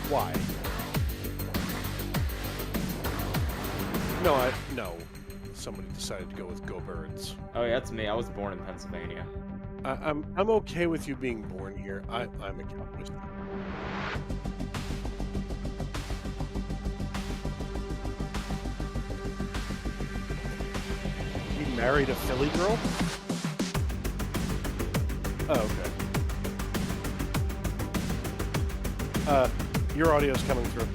Why? No. Somebody decided to go with Go Birds. Oh, yeah, that's me. I was born in Pennsylvania. I'm okay with you being born here. I'm a Cowboys fan. You married a Philly girl? Oh, okay. Your audio's coming through.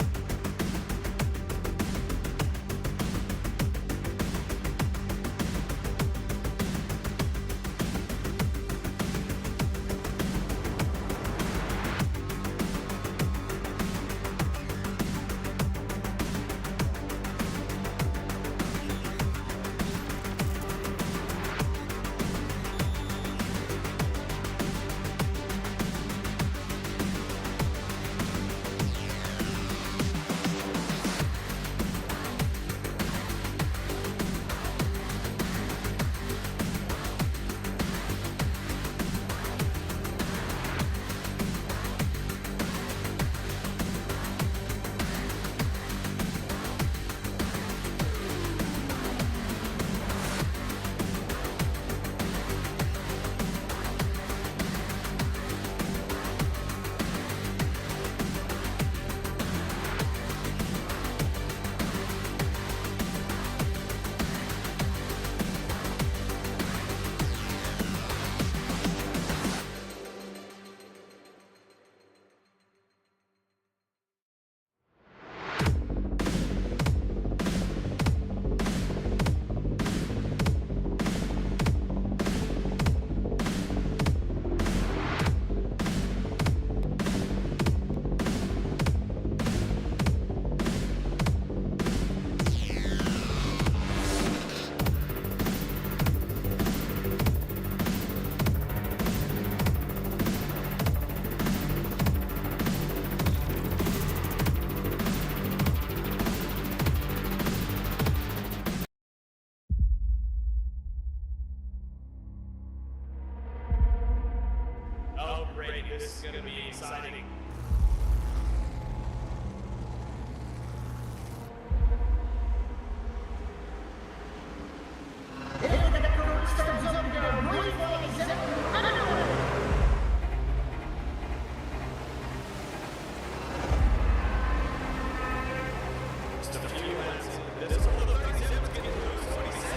Oh, great. This is going to be exciting. Just a few minutes. This is all the 37 getting loose. What he said.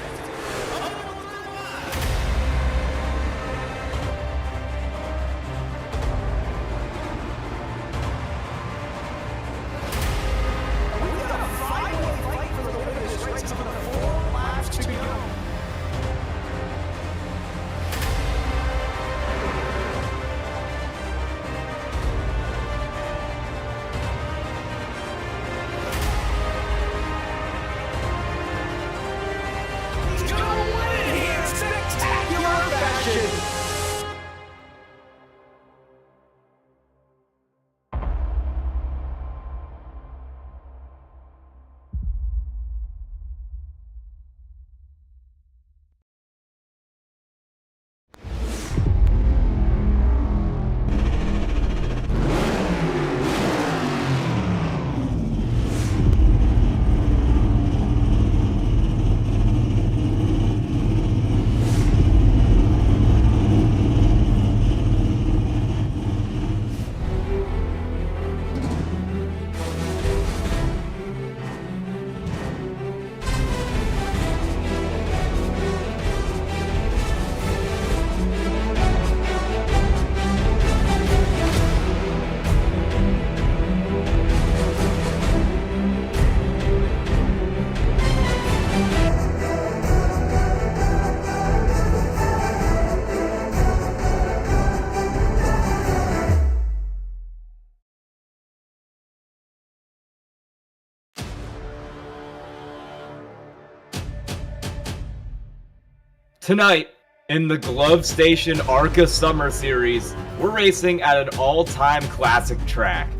Tonight, in the Glove Station ARCA Summer Series, we're racing at an all-time classic track,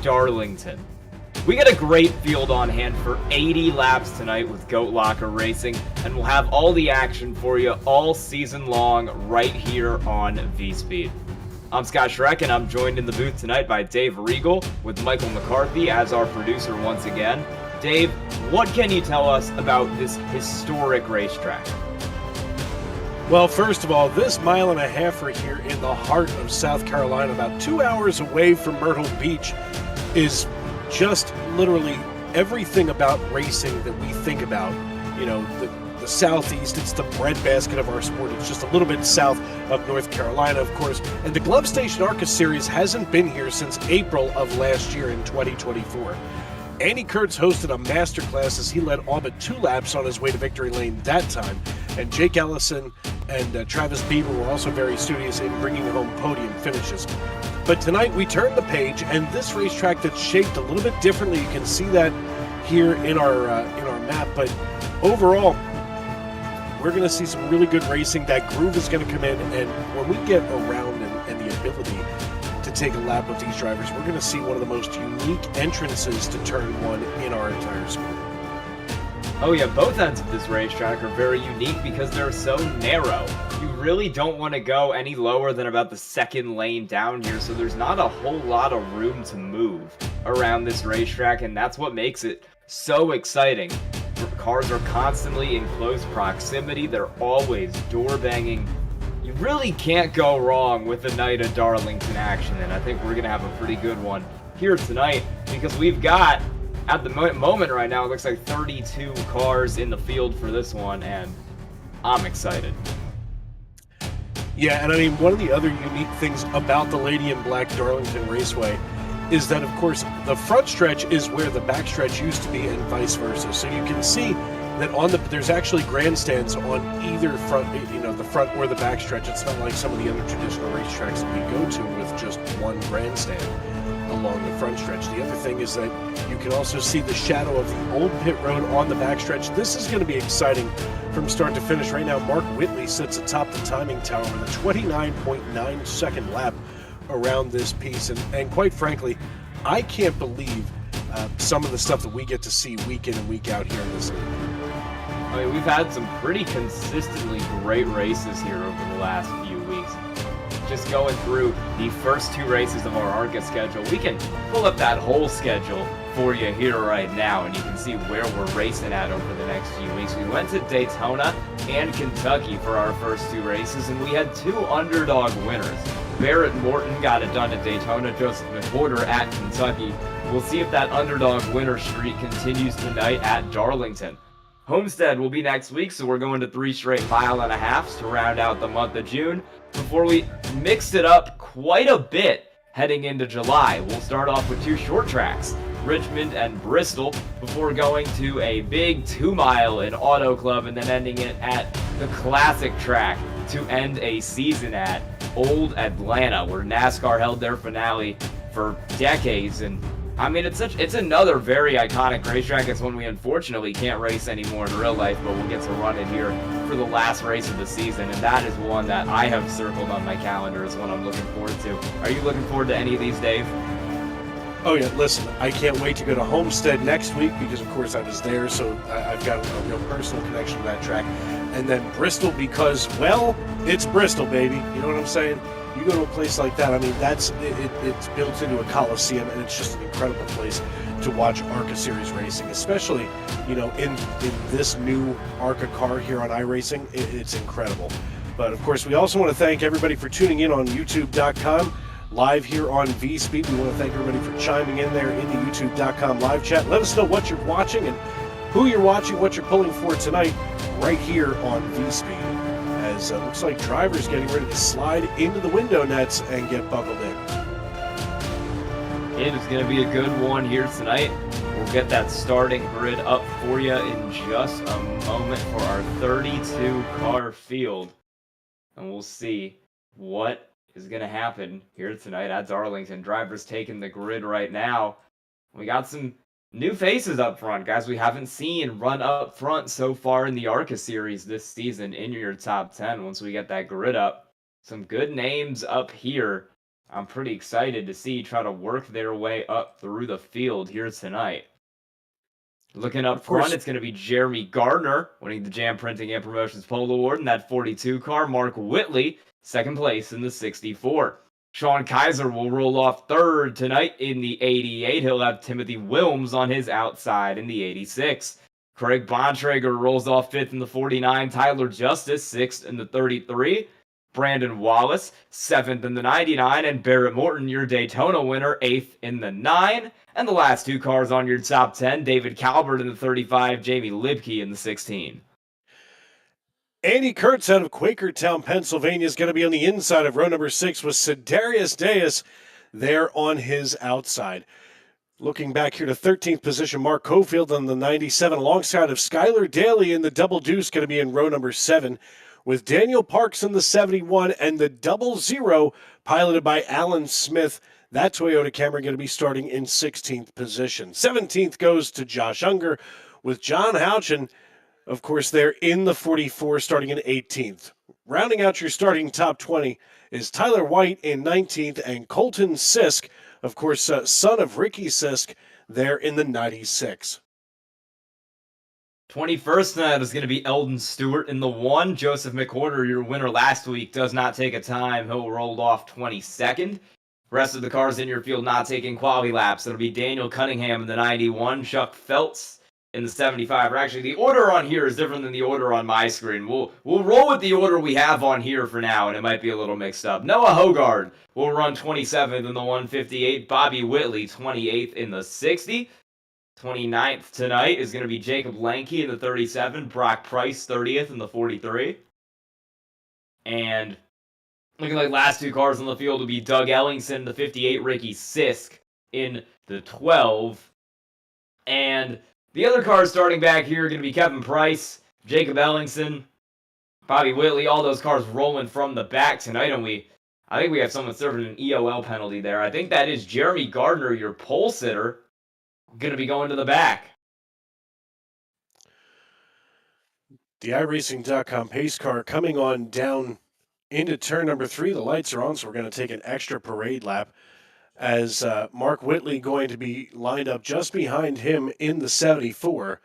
Darlington. We got a great field on hand for 80 laps tonight with Goat Locker Racing, and we'll have all the action for you all season long right here on V-Speed. I'm Scott Schreck, and I'm joined in the booth tonight by Dave Regal with Michael McCarthy as our producer once again. Dave, what can you tell us about this historic racetrack? Well, first of all, this 1.5 miles here in the heart of South Carolina, about 2 hours away from Myrtle Beach, is just literally everything about racing that we think about. You know, the Southeast, it's the breadbasket of our sport. It's just a little bit south of North Carolina, of course. And the Glove Station ARCA Series hasn't been here since April of last year in 2024. Andy Kurtz hosted a masterclass as he led all but 2 laps on his way to victory lane that time. And Jake Ellison and Travis Bieber were also very studious in bringing home podium finishes. But tonight we turned the page, and this racetrack that's shaped a little bit differently. You can see that here in our map. But overall, we're going to see some really good racing. That groove is going to come in, and when we get around and the ability to take a lap with these drivers, we're going to see one of the most unique entrances to turn 1 in our entire sport. Oh yeah, both ends of this racetrack are very unique because they're so narrow. You really don't want to go any lower than about the second lane down here, so there's not a whole lot of room to move around this racetrack, and that's what makes it so exciting. Cars are constantly in close proximity. They're always door banging. You really can't go wrong with a night of Darlington action, and I think we're going to have a pretty good one here tonight because we've got, at the moment right now, it looks like 32 cars in the field for this one, and I'm excited. Yeah, and I mean, one of the other unique things about the Lady in Black Darlington Raceway is that, of course, the front stretch is where the back stretch used to be and vice versa. So you can see that there's actually grandstands on either front, the front or the back stretch. It's not like some of the other traditional racetracks that we go to with just one grandstand along the front stretch. The other thing is that you can also see the shadow of the old pit road on the back stretch. This is going to be exciting from start to finish. Right now, Mark Whitley sits atop the timing tower with a 29.9 second lap around this piece, and quite frankly, I can't believe some of the stuff that we get to see week in and week out here in this league. I mean, we've had some pretty consistently great races here over the last few weeks. Just going through the first 2 races of our ARCA schedule, we can pull up that whole schedule for you here right now, and you can see where we're racing at over the next few weeks. We went to Daytona and Kentucky for our first 2 races, and we had 2 underdog winners. Barrett Morton got it done at Daytona, Joseph McWhorter at Kentucky. We'll see if that underdog winner streak continues tonight at Darlington. Homestead will be next week, so we're going to 3 straight 1.5 miles to round out the month of June before we mixed it up quite a bit heading into July. We'll start off with 2 short tracks, Richmond and Bristol, before going to a big 2-mile in Auto Club and then ending it at the classic track to end a season at Old Atlanta, where NASCAR held their finale for decades. And I mean, it's another very iconic racetrack. It's one we unfortunately can't race anymore in real life, but we'll get to run it here for the last race of the season, and that is one that I have circled on my calendar as one I'm looking forward to. Are you looking forward to any of these, Dave? Oh yeah, listen, I can't wait to go to Homestead next week because, of course, I was there, so I've got a real personal connection to that track. And then Bristol because, well, it's Bristol, baby. You know what I'm saying? You go to a place like that, I mean, it's built into a coliseum, and it's just an incredible place to watch ARCA Series racing, especially, in this new ARCA car here on iRacing. It's incredible. But, of course, we also want to thank everybody for tuning in on YouTube.com. Live here on VSpeed. We want to thank everybody for chiming in there in the YouTube.com live chat. Let us know what you're watching and who you're watching, what you're pulling for tonight, right here on VSpeed. As it looks like drivers getting ready to slide into the window nets and get buckled in. It is going to be a good one here tonight. We'll get that starting grid up for you in just a moment for our 32-car field. And we'll see what is going to happen here tonight at Darlington. Drivers taking the grid right now. We got some new faces up front, guys we haven't seen run up front so far in the ARCA series this season in your top 10 once we get that grid up. Some good names up here. I'm pretty excited to see try to work their way up through the field here tonight. Looking up front, it's going to be Jeremy Gardner winning the Jam Printing and Promotions Pole Award in that 42 car. Mark Whitley, second place in the 64. Sean Kaiser will roll off third tonight in the 88. He'll have Timothy Wilms on his outside in the 86. Craig Bontrager rolls off fifth in the 49. Tyler Justice, sixth in the 33. Brandon Wallace, seventh in the 99. And Barrett Morton, your Daytona winner, eighth in the 9. And the last two cars on your top 10, David Calvert in the 35, Jamie Libke in the 16. Andy Kurtz out of Quakertown, Pennsylvania is going to be on the inside of row number 6 with Cedarius Deus there on his outside. Looking back here to 13th position, Mark Cofield on the 97 alongside of Skylar Daly in the double deuce, going to be in row number 7 with Daniel Parks in the 71 and the 00 piloted by Alan Smith. That Toyota Camry going to be starting in 16th position. 17th goes to Josh Unger with John Houchin, of course, they're in the 44 starting in 18th. Rounding out your starting top 20 is Tyler White in 19th and Colton Sisk, of course, son of Ricky Sisk, there in the 96. 21st tonight is going to be Eldon Stewart in the 1. Joseph McWhorter, your winner last week, does not take a time. He'll roll off 22nd. Rest of the cars in your field not taking quality laps. It'll be Daniel Cunningham in the 91, Chuck Feltz in the 75. Or actually, the order on here is different than the order on my screen. We'll roll with the order we have on here for now, and it might be a little mixed up. Noah Hogard will run 27th in the 158. Bobby Whitley, 28th in the 60. 29th tonight is going to be Jacob Lanke in the 37. Brock Price, 30th in the 43. And looking like last two cars on the field will be Doug Ellingson in the 58. Ricky Sisk in the 12. And the other cars starting back here are going to be Kevin Price, Jacob Ellingson, Bobby Whitley, all those cars rolling from the back tonight. And I think we have someone serving an EOL penalty there. I think that is Jeremy Gardner, your pole sitter, going to be going to the back. The iRacing.com pace car coming on down into turn number 3. The lights are on, so we're going to take an extra parade lap as Mark Whitley going to be lined up just behind him in the 74.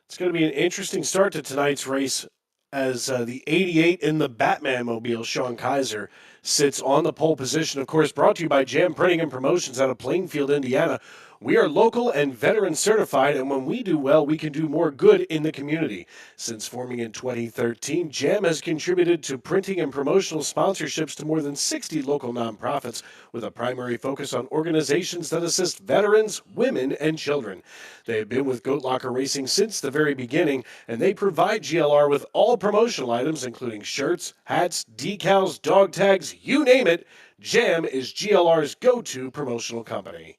It's going to be an interesting start to tonight's race as the 88 in the Batman Mobile, Sean Kaiser, sits on the pole position. Of course, brought to you by Jam Printing and Promotions out of Plainfield, Indiana. We are local and veteran certified, and when we do well, we can do more good in the community. Since forming in 2013, JAM has contributed to printing and promotional sponsorships to more than 60 local nonprofits, with a primary focus on organizations that assist veterans, women, and children. They have been with Goat Locker Racing since the very beginning, and they provide GLR with all promotional items, including shirts, hats, decals, dog tags, you name it. JAM is GLR's go-to promotional company.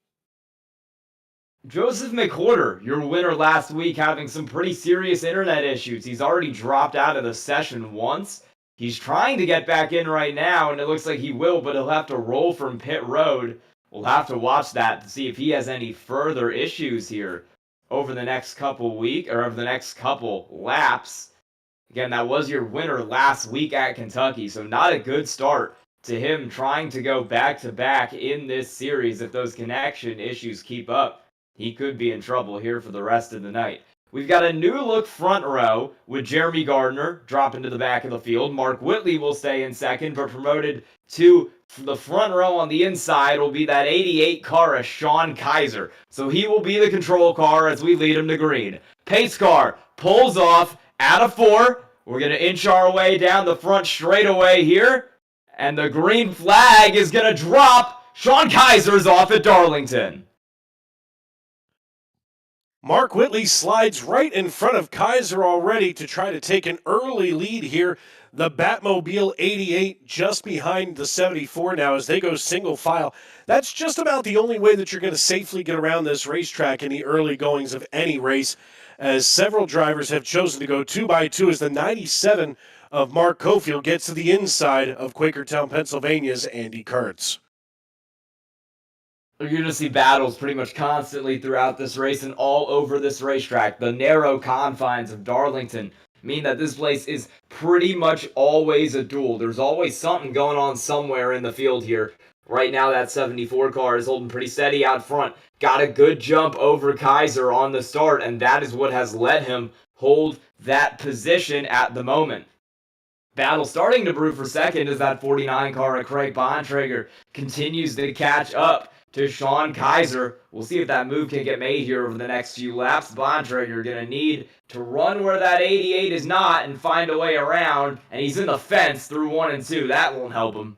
Joseph McWhorter, your winner last week, having some pretty serious internet issues. He's already dropped out of the session once. He's trying to get back in right now, and it looks like he will, but he'll have to roll from pit road. We'll have to watch that to see if he has any further issues here over the next couple laps. Again, that was your winner last week at Kentucky, so not a good start to him trying to go back-to-back in this series. If those connection issues keep up, he could be in trouble here for the rest of the night. We've got a new look front row with Jeremy Gardner dropping to the back of the field. Mark Whitley will stay in second, but promoted to the front row on the inside will be that 88 car of Sean Kaiser. So he will be the control car as we lead him to green. Pace car pulls off out of 4. We're going to inch our way down the front straightaway here. And the green flag is going to drop. Sean Kaiser's off at Darlington. Mark Whitley slides right in front of Kaiser already to try to take an early lead here. The Batmobile 88 just behind the 74 now as they go single file. That's just about the only way that you're going to safely get around this racetrack in the early goings of any race, as several drivers have chosen to go 2x2 as the 97 of Mark Cofield gets to the inside of Quakertown, Pennsylvania's Andy Kurtz. You're going to see battles pretty much constantly throughout this race and all over this racetrack. The narrow confines of Darlington mean that this place is pretty much always a duel. There's always something going on somewhere in the field here. Right now, that 74 car is holding pretty steady out front. Got a good jump over Kaiser on the start, and that is what has let him hold that position at the moment. Battle starting to brew for second as that 49 car of Craig Bontrager continues to catch up to Sean Kaiser. We'll see if that move can get made here over the next few laps. Bontrager going to need to run where that 88 is not and find a way around, and he's in the fence through 1 and 2. That won't help him.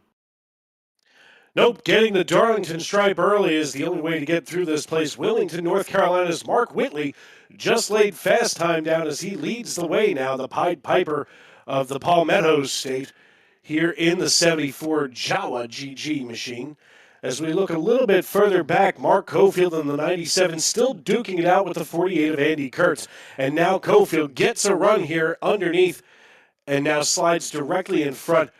Nope, getting the Darlington stripe early is the only way to get through this place. Wilmington, North Carolina's Mark Whitley just laid fast time down as he leads the way now, the Pied Piper of the Palmetto State here in the 74 Jawa GG machine. As we look a little bit further back, Mark Cofield in the 97 still duking it out with the 48 of Andy Kurtz. And now Cofield gets a run here underneath and now slides directly in front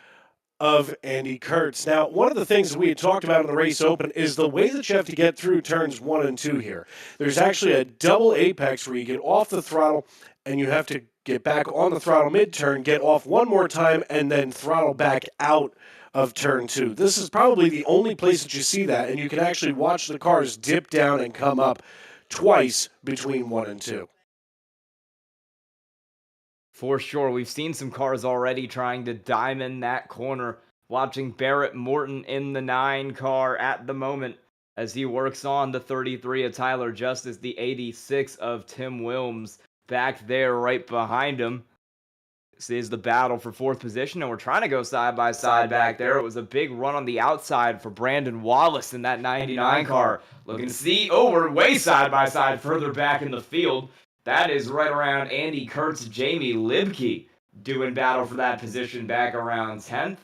of Andy Kurtz. Now, one of the things that we had talked about in the race open is the way that you have to get through turns 1 and 2 here. There's actually a double apex where you get off the throttle and you have to get back on the throttle mid-turn, get off one more time, and then throttle back out of turn 2. This is probably the only place that you see that, and you can actually watch the cars dip down and come up twice between 1 and 2. For sure, we've seen some cars already trying to diamond that corner. Watching Barrett Morton in the 9 car at the moment as he works on the 33 of Tyler Justice, the 86 of Tim Wilms back there right behind him. This is the battle for 4th position, and we're trying to go side by side back there. It was a big run on the outside for Brandon Wallace in that 99 car. Looking to see, we're way side by side further back in the field. That is right around Andy Kurtz, Jamie Libke doing battle for that position back around 10th.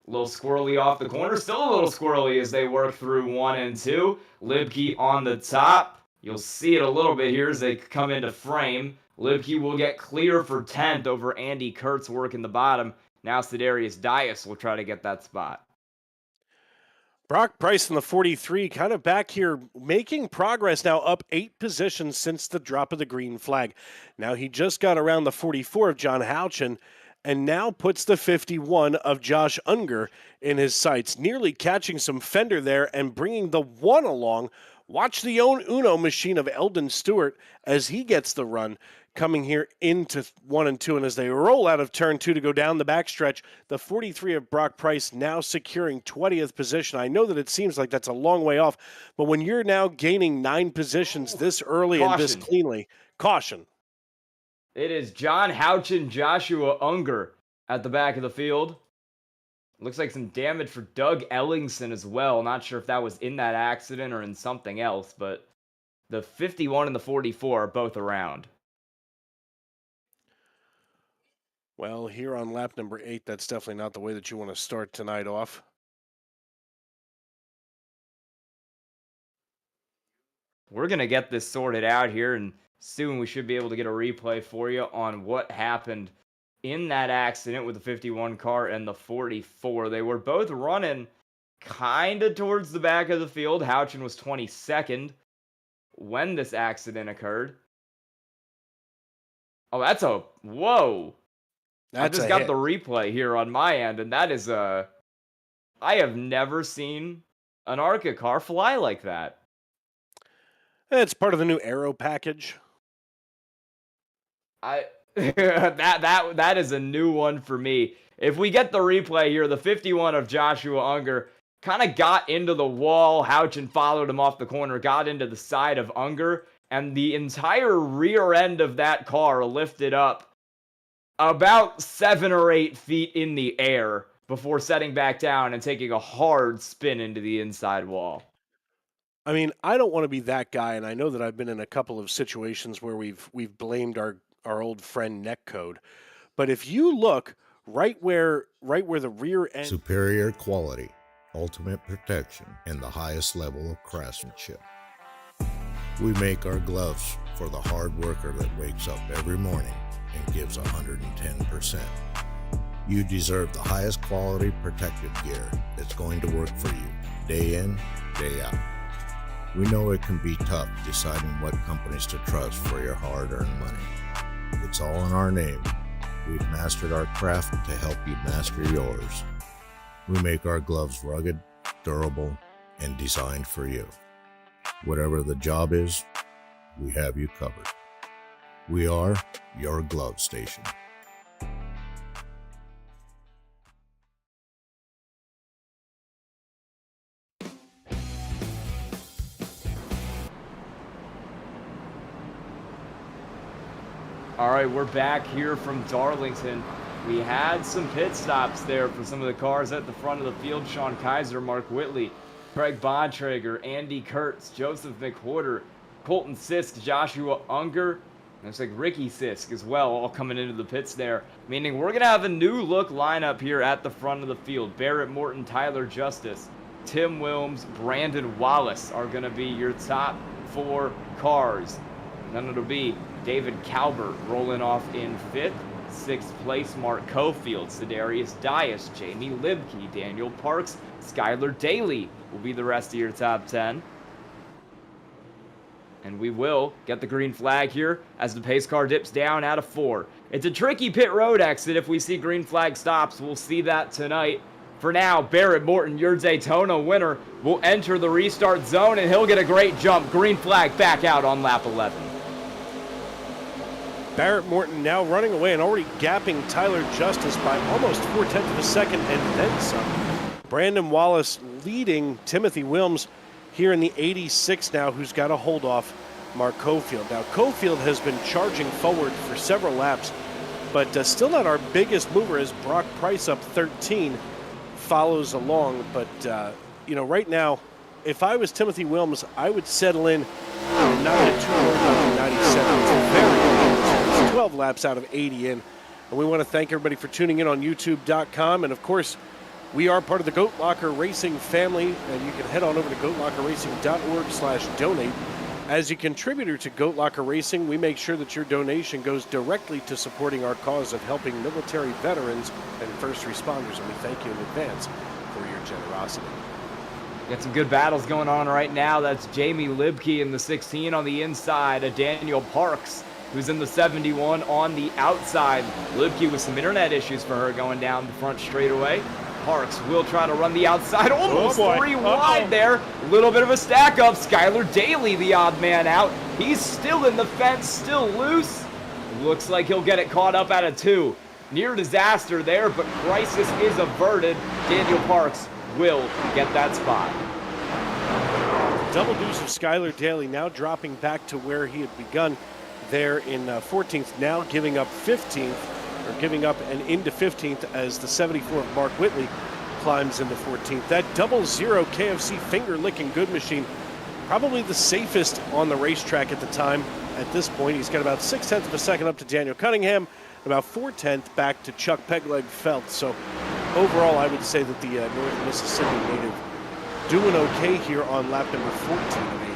A little squirrely off the corner, still a little squirrely as they work through 1 and 2. Libke on the top. You'll see it a little bit here as they come into frame. Libke will get clear for 10th over Andy Kurtz working the bottom. Now Sidarius Dias will try to get that spot. Brock Price in the 43 kind of back here making progress now, up 8 positions since the drop of the green flag. Now he just got around the 44 of John Houchin and now puts the 51 of Josh Unger in his sights, nearly catching some fender there and bringing the 1 along. Watch the Uno machine of Eldon Stewart as he gets the run coming here into 1 and 2. And as they roll out of turn 2 to go down the backstretch, the 43 of Brock Price now securing 20th position. I know that it seems like that's a long way off, but when you're now gaining 9 positions this early and this cleanly, caution. It is John Houchin, Joshua Unger at the back of the field. Looks like some damage for Doug Ellingson as well. Not sure if that was in that accident or in something else, but the 51 and the 44 are both around. Well, here on lap number 8, that's definitely not the way that you want to start tonight off. We're going to get this sorted out here, and soon we should be able to get a replay for you on what happened in that accident with the 51 car and the 44. They were both running kind of towards the back of the field. Houchin was 22nd when this accident occurred. Oh, that's a... Whoa! I just got the replay here on my end, and that is I have never seen an ARCA car fly like that. It's part of the new Aero package. That is a new one for me. If we get the replay here, the 51 of Joshua Unger kind of got into the wall. Houchin followed him off the corner, got into the side of Unger, and the entire rear end of that car lifted up about 7 or 8 feet in the air before setting back down and taking a hard spin into the inside wall. I mean, I don't want to be that guy, and I know that I've been in a couple of situations where we've blamed our old friend Netcode. But if you look right where the rear end... Superior quality, ultimate protection, and the highest level of craftsmanship. We make our gloves for the hard worker that wakes up every morning and gives 110%. You deserve the highest quality protective gear that's going to work for you, day in, day out. We know it can be tough deciding what companies to trust for your hard-earned money. It's all in our name. We've mastered our craft to help you master yours. We make our gloves rugged, durable, and designed for you. Whatever the job is, we have you covered. We are your glove station. All right, we're back here from Darlington. We had some pit stops there for some of the cars at the front of the field. Sean Kaiser, Mark Whitley, Craig Bontrager, Andy Kurtz, Joseph McWhorter, Colton Sisk, Joshua Unger. Looks like Ricky Sisk as well, all coming into the pits there. Meaning we're going to have a new look lineup here at the front of the field. Barrett Morton, Tyler Justice, Tim Wilms, Brandon Wallace are going to be your top 4 cars. And then it'll be David Calvert rolling off in 5th. 6th place, Mark Cofield, Sedarius Dias, Jamie Libke, Daniel Parks, Skylar Daly will be the rest of your top 10. And we will get the green flag here as the pace car dips down out of 4. It's a tricky pit road exit if we see green flag stops. We'll see that tonight. For now, Barrett Morton, your Daytona winner, will enter the restart zone, and he'll get a great jump. Green flag back out on lap 11. Barrett Morton now running away and already gapping Tyler Justice by almost 4/10 of a second and then some. Brandon Wallace leading Timothy Wilms here in the 86 now, who's got to hold off Mark Cofield. Now, Cofield has been charging forward for several laps, but still not our biggest mover as Brock Price up 13 follows along. But, right now, if I was Timothy Wilms, I would settle in and not get too worried about the 97. It's very close. It's 12 laps out of 80 in. And we want to thank everybody for tuning in on YouTube.com. And, of course, we are part of the Goat Locker Racing family, and you can head on over to goatlockerracing.org/donate. As a contributor to Goat Locker Racing, we make sure that your donation goes directly to supporting our cause of helping military veterans and first responders, and we thank you in advance for your generosity. Got some good battles going on right now. That's Jamie Libke in the 16 on the inside, a Daniel Parks who's in the 71 on the outside. Libke with some internet issues for her going down the front straightaway. Parks will try to run the outside, almost 3 wide there. A little bit of a stack up. Skylar Daly, the odd man out. He's still in the fence, still loose. Looks like he'll get it caught up out of 2. Near disaster there, but crisis is averted. Daniel Parks will get that spot. Double deuce of Skylar Daly now dropping back to where he had begun there in 14th, now giving up 15th. Or giving up and into 15th as the 74 of Mark Whitley climbs into 14th. That 00 KFC finger-licking good machine, probably the safest on the racetrack at the time. At this point, he's got about 6/10 of a second up to Daniel Cunningham, about 4/10 back to Chuck Pegleg Felt. So overall, I would say that the North Mississippi native doing okay here on lap number 14 of 8.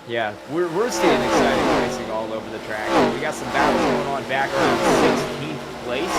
Yeah, we're seeing exciting racing all over the track. We got some battles going on back around 16th place.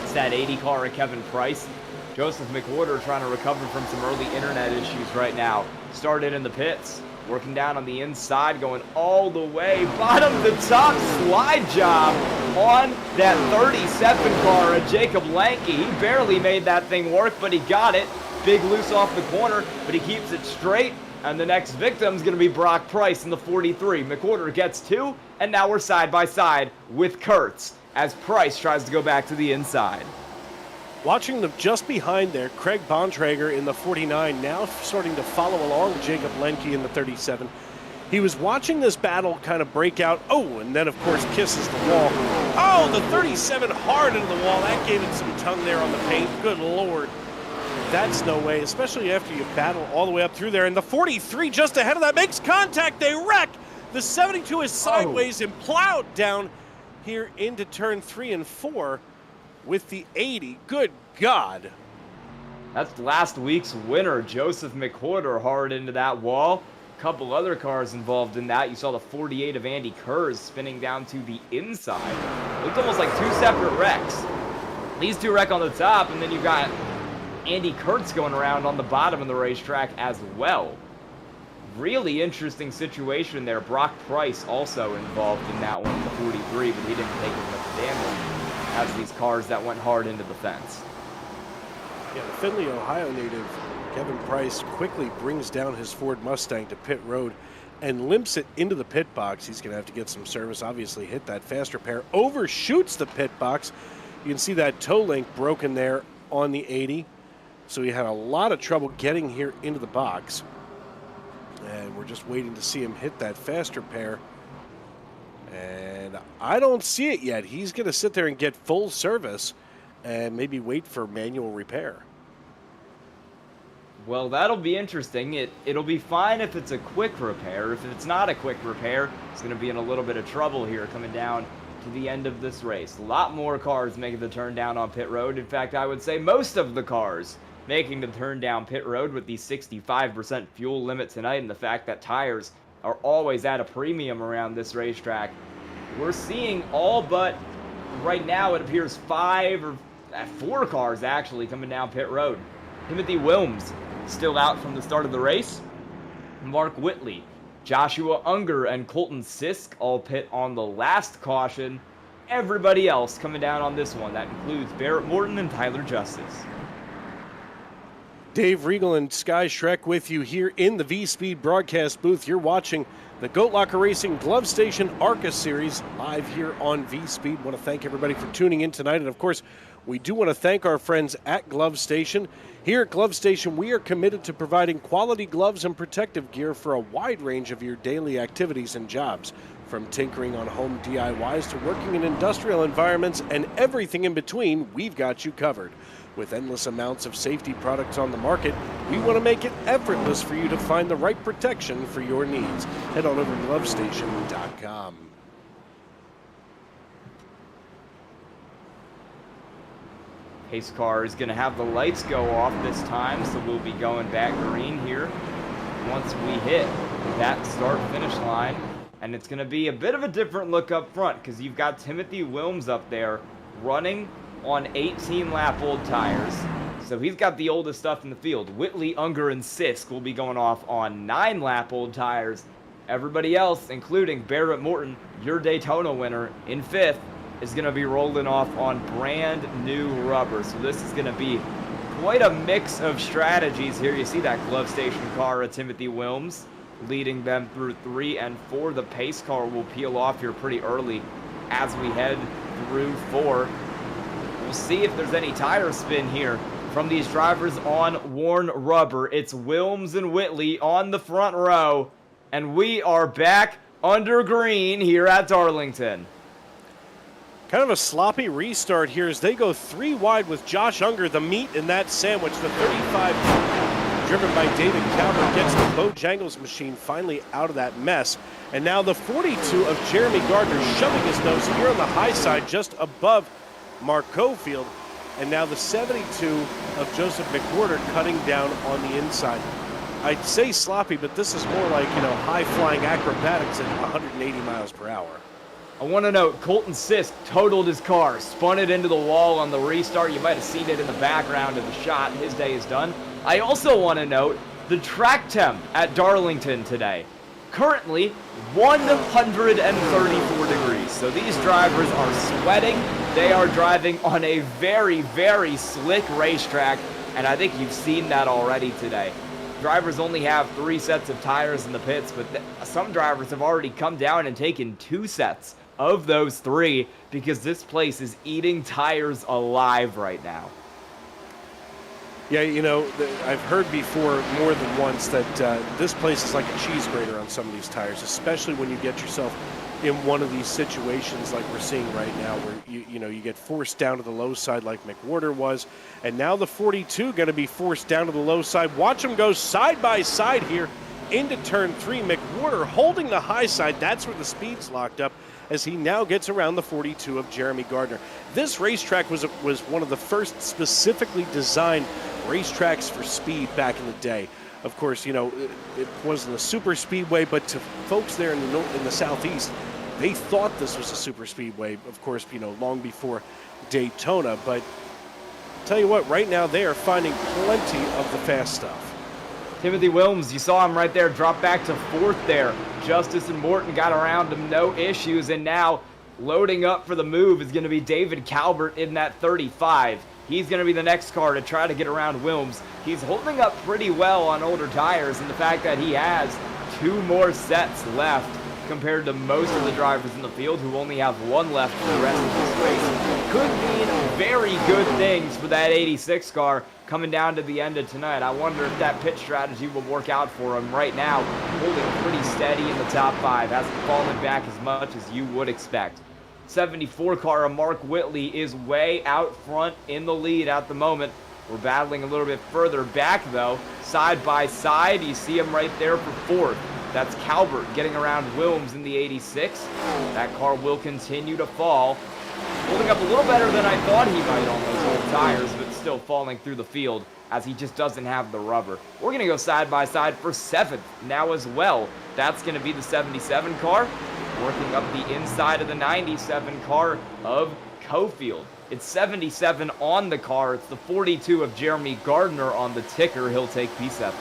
It's that 80 car of Kevin Price. Joseph McWhorter trying to recover from some early internet issues right now. Started in the pits, working down on the inside, going all the way bottom to top slide job on that 37 car of Jacob Lanke. He barely made that thing work, but he got it. Big loose off the corner, but he keeps it straight. And the next victim's going to be Brock Price in the 43. McWhorter gets 2, and now we're side by side with Kurtz as Price tries to go back to the inside. Watching them just behind there, Craig Bontrager in the 49, now starting to follow along Jacob Lenke in the 37. He was watching this battle kind of break out. Oh, and then, of course, kisses the wall. Oh, the 37 hard into the wall. That gave it some tongue there on the paint. Good Lord. That's no way, especially after you battle all the way up through there. And the 43 just ahead of that makes contact. They wreck. The 72 is sideways and plowed down here into turn 3 and 4 with the 80. Good God. That's last week's winner, Joseph McWhorter, hard into that wall. A couple other cars involved in that. You saw the 48 of Andy Kurz spinning down to the inside. Looked almost like 2 separate wrecks. These 2 wreck on the top, and then you got Andy Kurtz going around on the bottom of the racetrack as well. Really interesting situation there. Brock Price also involved in that one, the 43, but he didn't take as much damage as these cars that went hard into the fence. Yeah, the Findlay, Ohio native Kevin Price quickly brings down his Ford Mustang to pit road and limps it into the pit box. He's going to have to get some service, obviously hit that faster pair, overshoots the pit box. You can see that toe link broken there on the 80. So he had a lot of trouble getting here into the box. And we're just waiting to see him hit that faster pair And I don't see it yet. He's going to sit there and get full service and maybe wait for manual repair. Well, that'll be interesting. It'll be fine if it's a quick repair. If it's not a quick repair, it's going to be in a little bit of trouble here coming down to the end of this race. A lot more cars making the turn down on pit road. In fact, I would say most of the cars making the turn down pit road with the 65% fuel limit tonight and the fact that tires are always at a premium around this racetrack. We're seeing all but, right now it appears 4 cars actually coming down pit road. Timothy Wilms still out from the start of the race. Mark Whitley, Joshua Unger, and Colton Sisk all pit on the last caution. Everybody else coming down on this one. That includes Barrett Morton and Tyler Justice. Dave Regal and Sky Shrek with you here in the V-Speed broadcast booth. You're watching the Goat Locker Racing Glove Station ARCA Series live here on V-Speed. Want to thank everybody for tuning in tonight. And, of course, we do want to thank our friends at Glove Station. Here at Glove Station, we are committed to providing quality gloves and protective gear for a wide range of your daily activities and jobs. From tinkering on home DIYs to working in industrial environments and everything in between, we've got you covered. With endless amounts of safety products on the market, we want to make it effortless for you to find the right protection for your needs. Head on over to glovestation.com. Pace car is going to have the lights go off this time, so we'll be going back green here once we hit that start-finish line. And it's going to be a bit of a different look up front because you've got Timothy Wilms up there running on 18-lap-old tires. So he's got the oldest stuff in the field. Whitley, Unger, and Sisk will be going off on 9-lap-old tires. Everybody else, including Barrett Morton, your Daytona winner, in 5th, is going to be rolling off on brand new rubber. So this is going to be quite a mix of strategies here. You see that Glove Station car of Timothy Wilms leading them through 3 and 4. The pace car will peel off here pretty early as we head through 4. We'll see if there's any tire spin here from these drivers on worn rubber. It's Wilms and Whitley on the front row, and we are back under green here at Darlington. Kind of a sloppy restart here as they go 3 wide with Josh Unger, the meat in that sandwich. The 35 driven by David Calvert gets the Bojangles machine finally out of that mess. And now the 42 of Jeremy Gardner shoving his nose here on the high side just above Mark Cofield. And now the 72 of Joseph McWhorter cutting down on the inside. I'd say sloppy, but this is more like, high-flying acrobatics at 180 miles per hour. I want to note, Colton Sisk totaled his car, spun it into the wall on the restart. You might have seen it in the background of the shot. His day is done. I also want to note the track temp at Darlington today. Currently 134 degrees. So these drivers are sweating. They are driving on a very, very slick racetrack, and I think you've seen that already today. Drivers only have 3 sets of tires in the pits, but some drivers have already come down and taken 2 sets of those 3 because this place is eating tires alive right now. Yeah, I've heard before more than once that this place is like a cheese grater on some of these tires, especially when you get yourself in one of these situations like we're seeing right now where you get forced down to the low side like McWhorter was, and now the 42 going to be forced down to the low side. Watch them go side by side here into turn 3. McWhorter holding the high side. That's where the speed's locked up as he now gets around the 42 of Jeremy Gardner. This racetrack was one of the first specifically designed racetracks for speed back in the day. Of course, it wasn't a super speedway, but to folks there in the southeast, they thought this was a super speedway, of course, long before Daytona. But tell you what, right now they are finding plenty of the fast stuff. Timothy Wilms, you saw him right there, drop back to 4th there. Justice and Morton got around him, no issues, and now loading up for the move is going to be David Calvert in that 35. He's going to be the next car to try to get around Wilms. He's holding up pretty well on older tires, and the fact that he has 2 more sets left compared to most of the drivers in the field who only have one left for the rest of this race. Could mean very good things for that 86 car coming down to the end of tonight. I wonder if that pit strategy will work out for him. Right now, holding pretty steady in the top 5. Hasn't fallen back as much as you would expect. 74 car of Mark Whitley is way out front in the lead at the moment. We're battling a little bit further back, though. Side by side, you see him right there for 4th. That's Calvert getting around Wilms in the 86. That car will continue to fall. Holding up a little better than I thought he might on those old tires, but still falling through the field as he just doesn't have the rubber. We're going to go side by side for 7th now as well. That's going to be the 77 car, working up the inside of the 97 car of Cofield. It's 77 on the car. It's the 42 of Jeremy Gardner on the ticker. He'll take P7.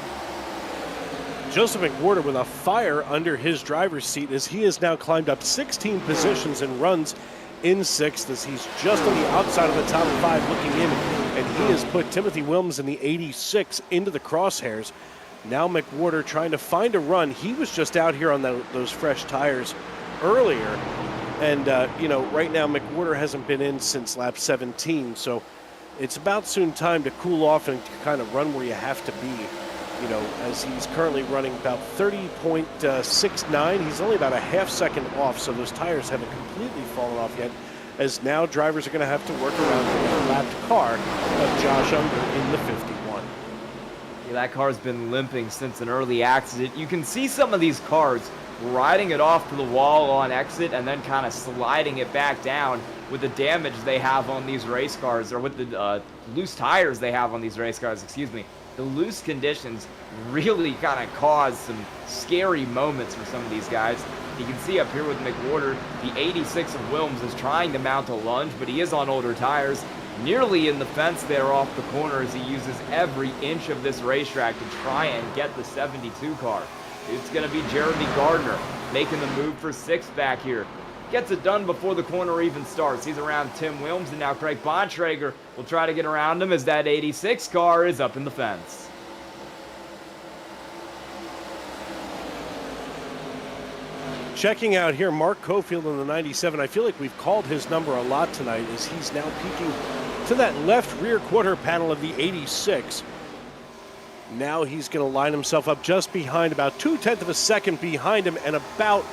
Joseph McWhorter with a fire under his driver's seat as he has now climbed up 16 positions and runs in 6th as he's just on the outside of the top 5 looking in, and he has put Timothy Wilms in the 86 into the crosshairs. Now McWhorter trying to find a run. He was just out here on those fresh tires earlier, and right now McWhorter hasn't been in since lap 17, so it's about soon time to cool off and kind of run where you have to be. As he's currently running about 30.69. He's only about a half second off, so those tires haven't completely fallen off yet, as now drivers are going to have to work around the lapped car of Josh Unger in the 51. Yeah, that car's been limping since an early accident. You can see some of these cars riding it off to the wall on exit and then kind of sliding it back down with the damage they have on these race cars, or with the loose tires they have on these race cars, excuse me. The loose conditions really kind of cause some scary moments for some of these guys. You can see up here with McWhorter, the 86 of Wilms is trying to mount a lunge, but he is on older tires. Nearly in the fence there off the corner as he uses every inch of this racetrack to try and get the 72 car. It's going to be Jeremy Gardner making the move for 6th back here. Gets it done before the corner even starts. He's around Tim Wilms, and now Craig Bontrager will try to get around him as that 86 car is up in the fence. Checking out here, Mark Cofield in the 97. I feel like we've called his number a lot tonight as he's now peeking to that left rear quarter panel of the 86. Now he's going to line himself up just behind, about 0.2 of a second behind him, and about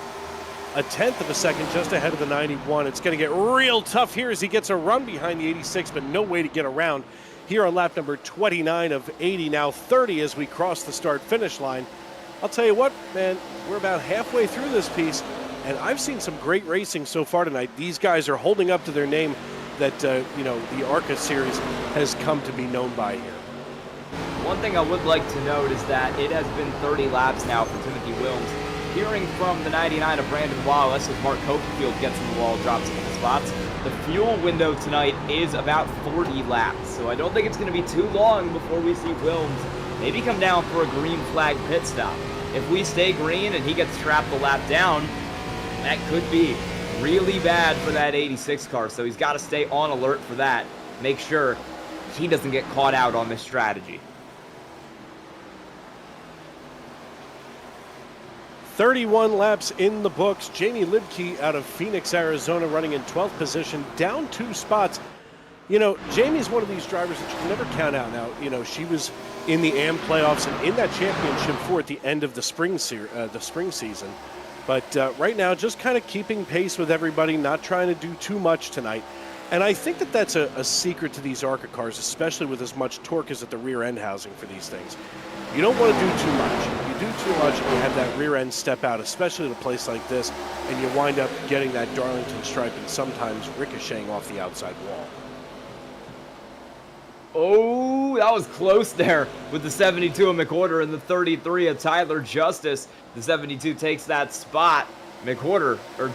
0.1 of a second just ahead of the 91. It's going to get real tough here as he gets a run behind the 86, but no way to get around here on lap number 29 of 80, now 30 as we cross the start-finish line. I'll tell you what, man, we're about halfway through this piece, and I've seen some great racing so far tonight. These guys are holding up to their name that, the ARCA series has come to be known by here. One thing I would like to note is that it has been 30 laps now for Timothy Wilms. Hearing from the 99 of Brandon Wallace as Mark Cofield gets in the wall, drops into the spots. The fuel window tonight is about 40 laps, so I don't think it's going to be too long before we see Wilms maybe come down for a green flag pit stop. If we stay green and he gets trapped the lap down, that could be really bad for that 86 car, so he's got to stay on alert for that. Make sure he doesn't get caught out on this strategy. 31 laps in the books. Jamie Libke out of Phoenix, Arizona, running in 12th position, down 2 spots. Jamie's one of these drivers that you can never count out. Now, she was in the AM playoffs and in that championship for at the end of the spring season. But right now, just kind of keeping pace with everybody, not trying to do too much tonight. And I think that that's a secret to these ARCA cars, especially with as much torque as at the rear end housing for these things. You don't want to do too much. You do too much and you have that rear end step out, especially at a place like this, and you wind up getting that Darlington stripe and sometimes ricocheting off the outside wall. Oh, that was close there with the 72 of McWhorter and the 33 of Tyler Justice. The 72 takes that spot.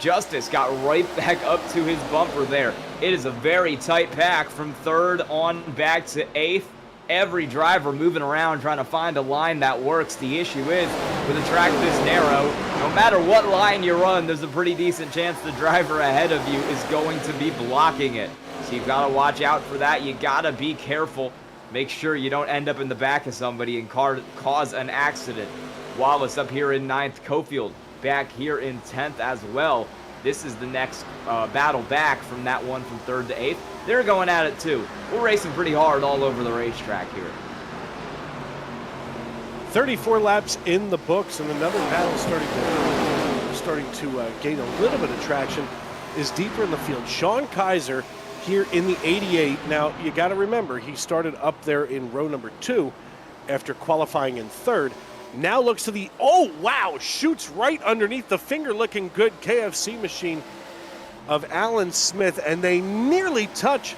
Justice got right back up to his bumper there. It is a very tight pack from 3rd on back to 8th. Every driver moving around trying to find a line that works. The issue is, with a track this narrow, no matter what line you run, there's a pretty decent chance the driver ahead of you is going to be blocking it. So you've got to watch out for that. You got to be careful. Make sure you don't end up in the back of somebody and cause an accident. Wallace up here in 9th. Cofield back here in 10th as well. This is the next battle back from that one from 3rd to 8th. They're going at it too. We're racing pretty hard all over the racetrack here. 34 laps in the books, and another battle starting to gain a little bit of traction is deeper in the field. Sean Kaiser here in the 88. Now, you got to remember, he started up there in row number 2 after qualifying in 3rd. Now looks to the, oh, wow, shoots right underneath the finger-looking good KFC machine of Alan Smith, and they nearly touch,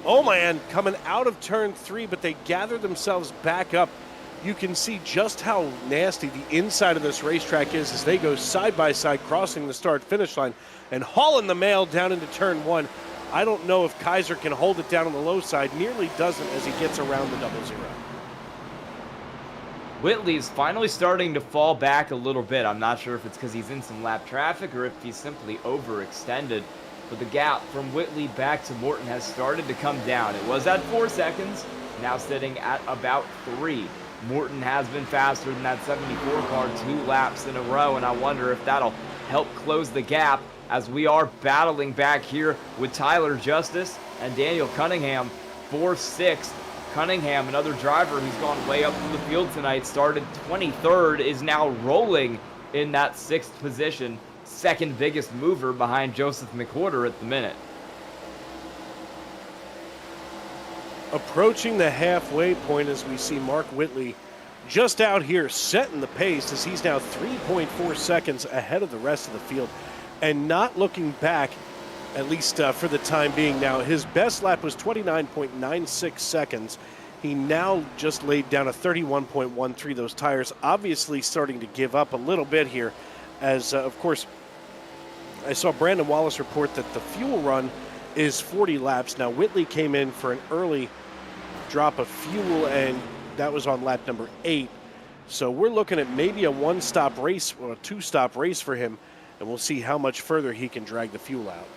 oh, man, coming out of turn 3, but they gather themselves back up. You can see just how nasty the inside of this racetrack is as they go side by side, crossing the start-finish line and hauling the mail down into turn 1. I don't know if Kaiser can hold it down on the low side. Nearly doesn't as he gets around the 0-0. Whitley's finally starting to fall back a little bit. I'm not sure if it's because he's in some lap traffic or if he's simply overextended. But the gap from Whitley back to Morton has started to come down. It was at 4 seconds, now sitting at about 3. Morton has been faster than that 74 car 2 laps in a row, and I wonder if that'll help close the gap as we are battling back here with Tyler Justice and Daniel Cunningham for 6th. Cunningham, another driver who's gone way up through the field tonight, started 23rd, is now rolling in that 6th position. Second biggest mover behind Joseph McWhorter at the minute. Approaching the halfway point as we see Mark Whitley just out here setting the pace as he's now 3.4 seconds ahead of the rest of the field and not looking back, at least for the time being. Now, his best lap was 29.96 seconds. He now just laid down a 31.13. Those tires obviously starting to give up a little bit here as, of course, I saw Brandon Wallace report that the fuel run is 40 laps. Now, Whitley came in for an early drop of fuel, and that was on lap number 8. So we're looking at maybe a one-stop race or a two-stop race for him, and we'll see how much further he can drag the fuel out.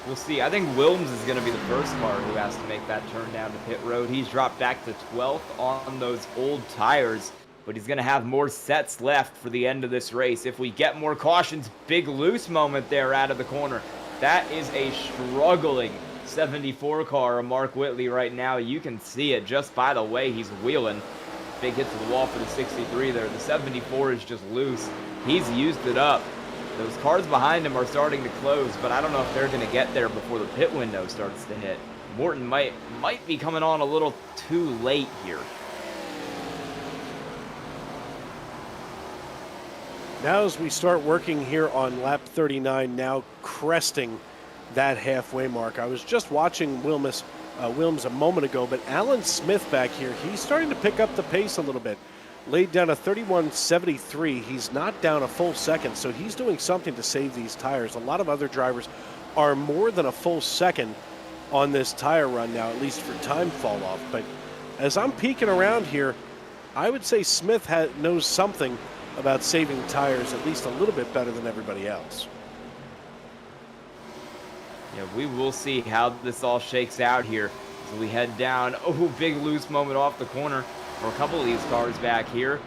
We'll see. I think Wilms is going to be the first car who has to make that turn down to pit road. He's dropped back to 12th on those old tires, but he's going to have more sets left for the end of this race. If we get more cautions, big loose moment there out of the corner. That is a struggling 74 car of Mark Whitley right now. You can see it just by the way he's wheeling. Big hit to the wall for the 63 there. The 74 is just loose. He's used it up. Those cars behind him are starting to close, but I don't know if they're going to get there before the pit window starts to hit. Morton might be coming on a little too late here. Now as we start working here on lap 39, now cresting that halfway mark. I was just watching Wilms a moment ago, but Alan Smith back here, he's starting to pick up the pace a little bit. Laid down a 31.73. He's not down a full second, so he's doing something to save these tires. A lot of other drivers are more than a full second on this tire run now, at least for time fall off. But as I'm peeking around here, I would say Smith knows something about saving tires at least a little bit better than everybody else. Yeah, we will see how this all shakes out here as we head down. Oh, big loose moment off the corner for a couple of these cars back here.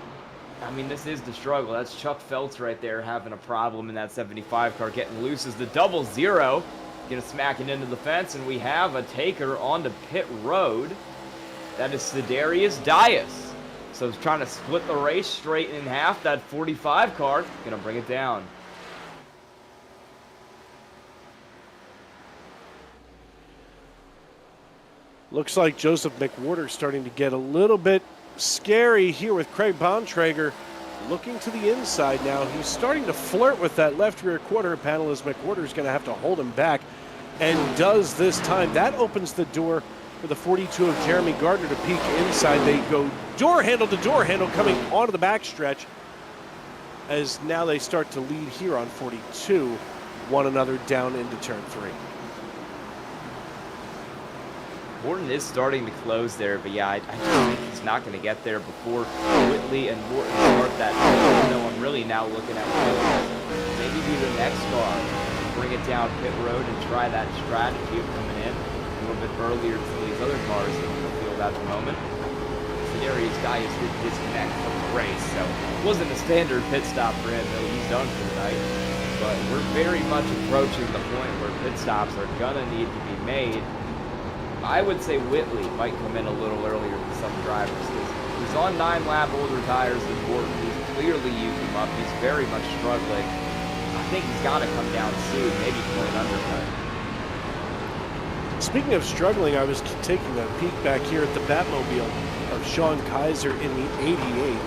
I mean, this is the struggle. That's Chuck Feltz right there having a problem in that 75 car, getting loose as the 0-0. Gonna smack it into the fence, and we have a taker onto pit road. That is Sidarius Dias. So trying to split the race straight in half. That 45 car gonna bring it down. Looks like Joseph McWhorter starting to get a little bit scary here with Craig Bontrager looking to the inside now. He's starting to flirt with that left rear quarter panel as McWhorter is going to have to hold him back, and does this time. That opens the door for the 42 of Jeremy Gardner to peek inside. They go door handle to door handle coming onto the backstretch as now they start to lead here on 42, one another down into turn 3. Morton is starting to close there, but yeah, I just think he's not going to get there before Whitley and Morton start that. No, I'm really now looking at Wilms. Maybe be the next car, bring it down pit road and try that strategy of coming in a little bit earlier to some of these other cars in the field at the moment. Darius Guy did disconnect from the race, so it wasn't a standard pit stop for him, though he's done for the night. But we're very much approaching the point where pit stops are gonna need to be made. I would say Whitley might come in a little earlier than some drivers, because he's on 9-lap older tires than Morton. He's clearly used them up. He's very much struggling. I think he's got to come down soon, maybe for an undercut. Speaking of struggling, I was taking a peek back here at the Batmobile of Sean Kaiser in the 88.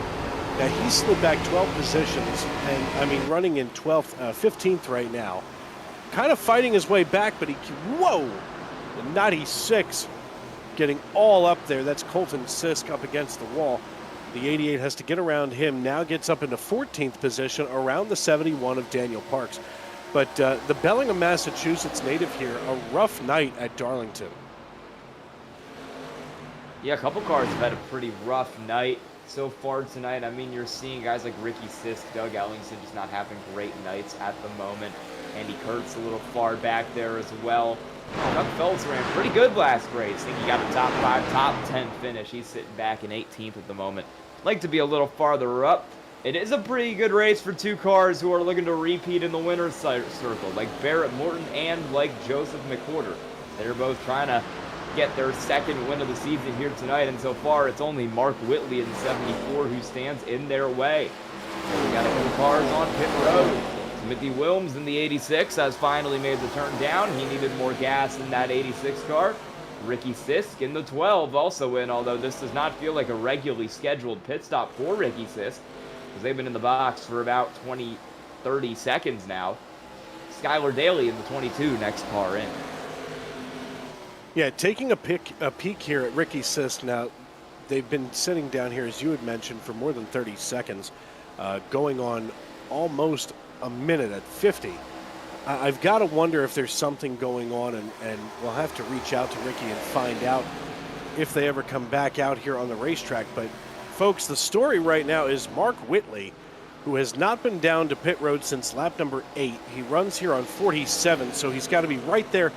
Now, he slid back 12 positions, and I mean, running in 15th right now. Kind of fighting his way back, but whoa! The 96 getting all up there. That's Colton Sisk up against the wall. The 88 has to get around him. Now gets up into 14th position around the 71 of Daniel Parks. But the Bellingham, Massachusetts native here, a rough night at Darlington. Yeah, a couple cars have had a pretty rough night so far tonight. I mean, you're seeing guys like Ricky Sisk, Doug Ellingson just not having great nights at the moment. Andy Kurtz a little far back there as well. Doug Phelps ran pretty good last race. I think he got a top 5, top 10 finish. He's sitting back in 18th at the moment. Like to be a little farther up. It is a pretty good race for two cars who are looking to repeat in the winner's circle, like Barrett Morton and like Joseph McWhorter. They're both trying to get their second win of the season here tonight, and so far it's only Mark Whitley in the 74 who stands in their way. So we got a couple cars on pit road. Timothy Wilms in the 86 has finally made the turn down. He needed more gas in that 86 car. Ricky Sisk in the 12 also in, although this does not feel like a regularly scheduled pit stop for Ricky Sisk, because they've been in the box for about 30 seconds now. Skylar Daly in the 22, next car in. Yeah, taking a peek here at Ricky Sisk now. They've been sitting down here, as you had mentioned, for more than 30 seconds, going on almost a minute at 50. I've got to wonder if there's something going on, and we'll have to reach out to Ricky and find out if they ever come back out here on the racetrack. But folks, the story right now is Mark Whitley, who has not been down to pit road since lap number 8. He runs here on 47, so he's got to be right there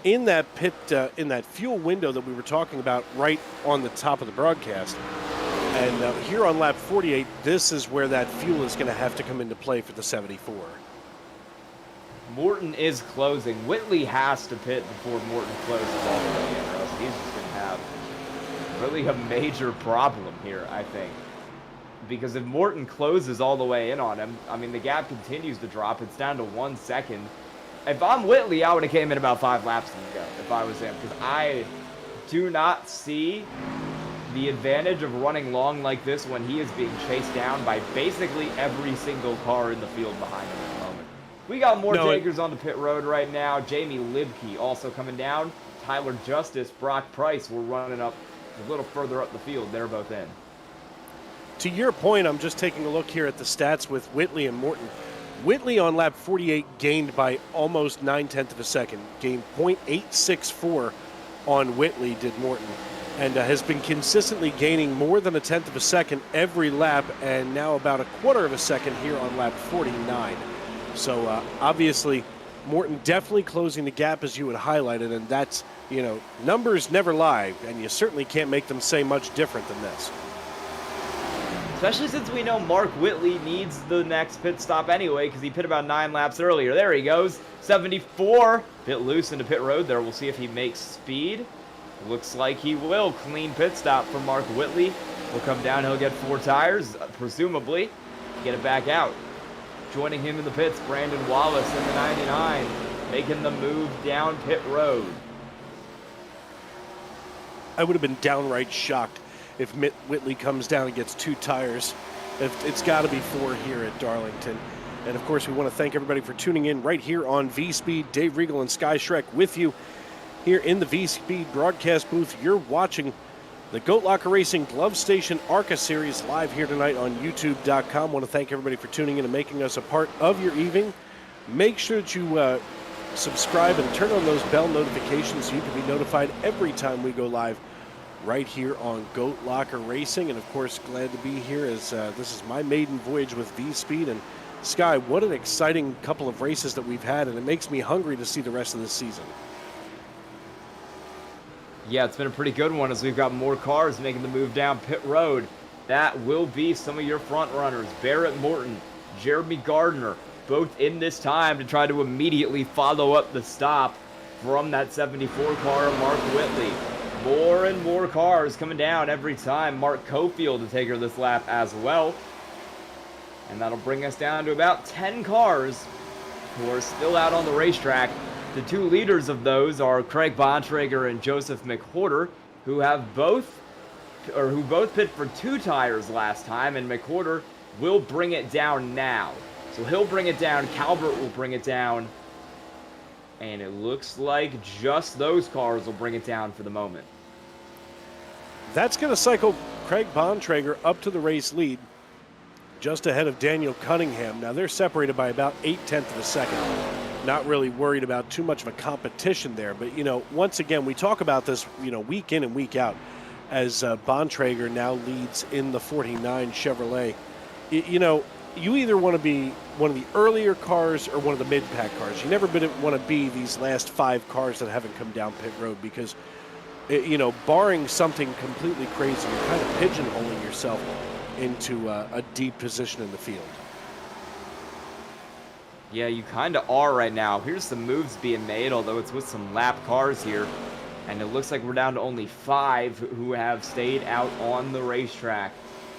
in that pit, in that fuel window that we were talking about right on the top of the broadcast. And here on lap 48, this is where that fuel is going to have to come into play for the 74. Morton is closing. Whitley has to pit before Morton closes all the way in, or else he's just going to have really a major problem here, I think. Because if Morton closes all the way in on him, I mean, the gap continues to drop. It's down to 1 second. If I'm Whitley, I would have came in about 5 laps ago if I was him, because I do not see the advantage of running long like this when he is being chased down by basically every single car in the field behind him at the moment. We got more takers on the pit road right now. Jamie Libke also coming down. Tyler Justice, Brock Price, we're running up a little further up the field. They're both in. To your point, I'm just taking a look here at the stats with Whitley and Morton. Whitley on lap 48 gained by almost 9/10 of a second. Gained 0.864 on Whitley, did Morton. And has been consistently gaining more than 1/10 of a second every lap, and now about 1/4 of a second here on lap 49. So obviously, Morton definitely closing the gap as you had highlighted, and that's, you know, numbers never lie, and you certainly can't make them say much different than this. Especially since we know Mark Whitley needs the next pit stop anyway, because he pit about 9 laps earlier. There he goes, 74, bit loose into pit road there. We'll see if he makes speed. Looks like he will. Clean pit stop for Mark Whitley. Will come down, he'll get 4 tires, presumably, get it back out. Joining him in the pits, Brandon Wallace in the 99, making the move down pit road. I would have been downright shocked if Whitley comes down and gets 2 tires. It's got to be 4 here at Darlington. And of course, we want to thank everybody for tuning in right here on V-Speed. Dave Regal and Sky Shrek with you here in the V-Speed broadcast booth. You're watching the Goat Locker Racing Glove Station ARCA series live here tonight on YouTube.com. Want to thank everybody for tuning in and making us a part of your evening. Make sure that you subscribe and turn on those bell notifications so you can be notified every time we go live right here on Goat Locker Racing. And of course, glad to be here as this is my maiden voyage with V-Speed. And Sky, what an exciting couple of races that we've had, and it makes me hungry to see the rest of this season. Yeah, it's been a pretty good one as we've got more cars making the move down pit road. That will be some of your front runners. Barrett Morton, Jeremy Gardner, both in this time to try to immediately follow up the stop from that 74 car, Mark Whitley. More and more cars coming down every time. Mark Cofield to take her this lap as well. And that'll bring us down to about 10 cars who are still out on the racetrack. The two leaders of those are Craig Bontrager and Joseph McWhorter, who both pit for 2 tires last time, and McWhorter will bring it down now. So he'll bring it down, Calvert will bring it down, and it looks like just those cars will bring it down for the moment. That's going to cycle Craig Bontrager up to the race lead, just ahead of Daniel Cunningham. Now they're separated by about 0.8 of a second. Not really worried about too much of a competition there, but once again, we talk about this, week in and week out, as Bontrager now leads in the 49 Chevrolet. You either want to be one of the earlier cars or one of the mid-pack cars. You never want to be these last 5 cars that haven't come down pit road because, barring something completely crazy, you're kind of pigeonholing yourself into a deep position in the field. Yeah, you kind of are right now. Here's some moves being made, although it's with some lap cars here. And it looks like we're down to only 5 who have stayed out on the racetrack.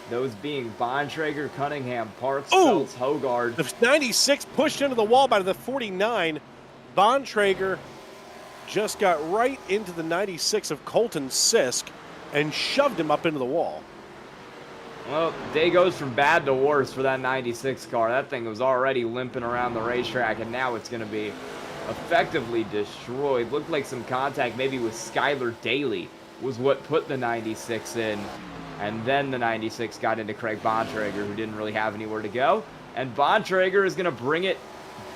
Those being Bontrager, Cunningham, Parks, Phelps, Hogard. The 96 pushed into the wall by the 49. Bontrager just got right into the 96 of Colton Sisk and shoved him up into the wall. Well, day goes from bad to worse for that 96 car. That thing was already limping around the racetrack, and now it's going to be effectively destroyed. Looked like some contact maybe with Skylar Daly was what put the 96 in. And then the 96 got into Craig Bontrager, who didn't really have anywhere to go. And Bontrager is going to bring it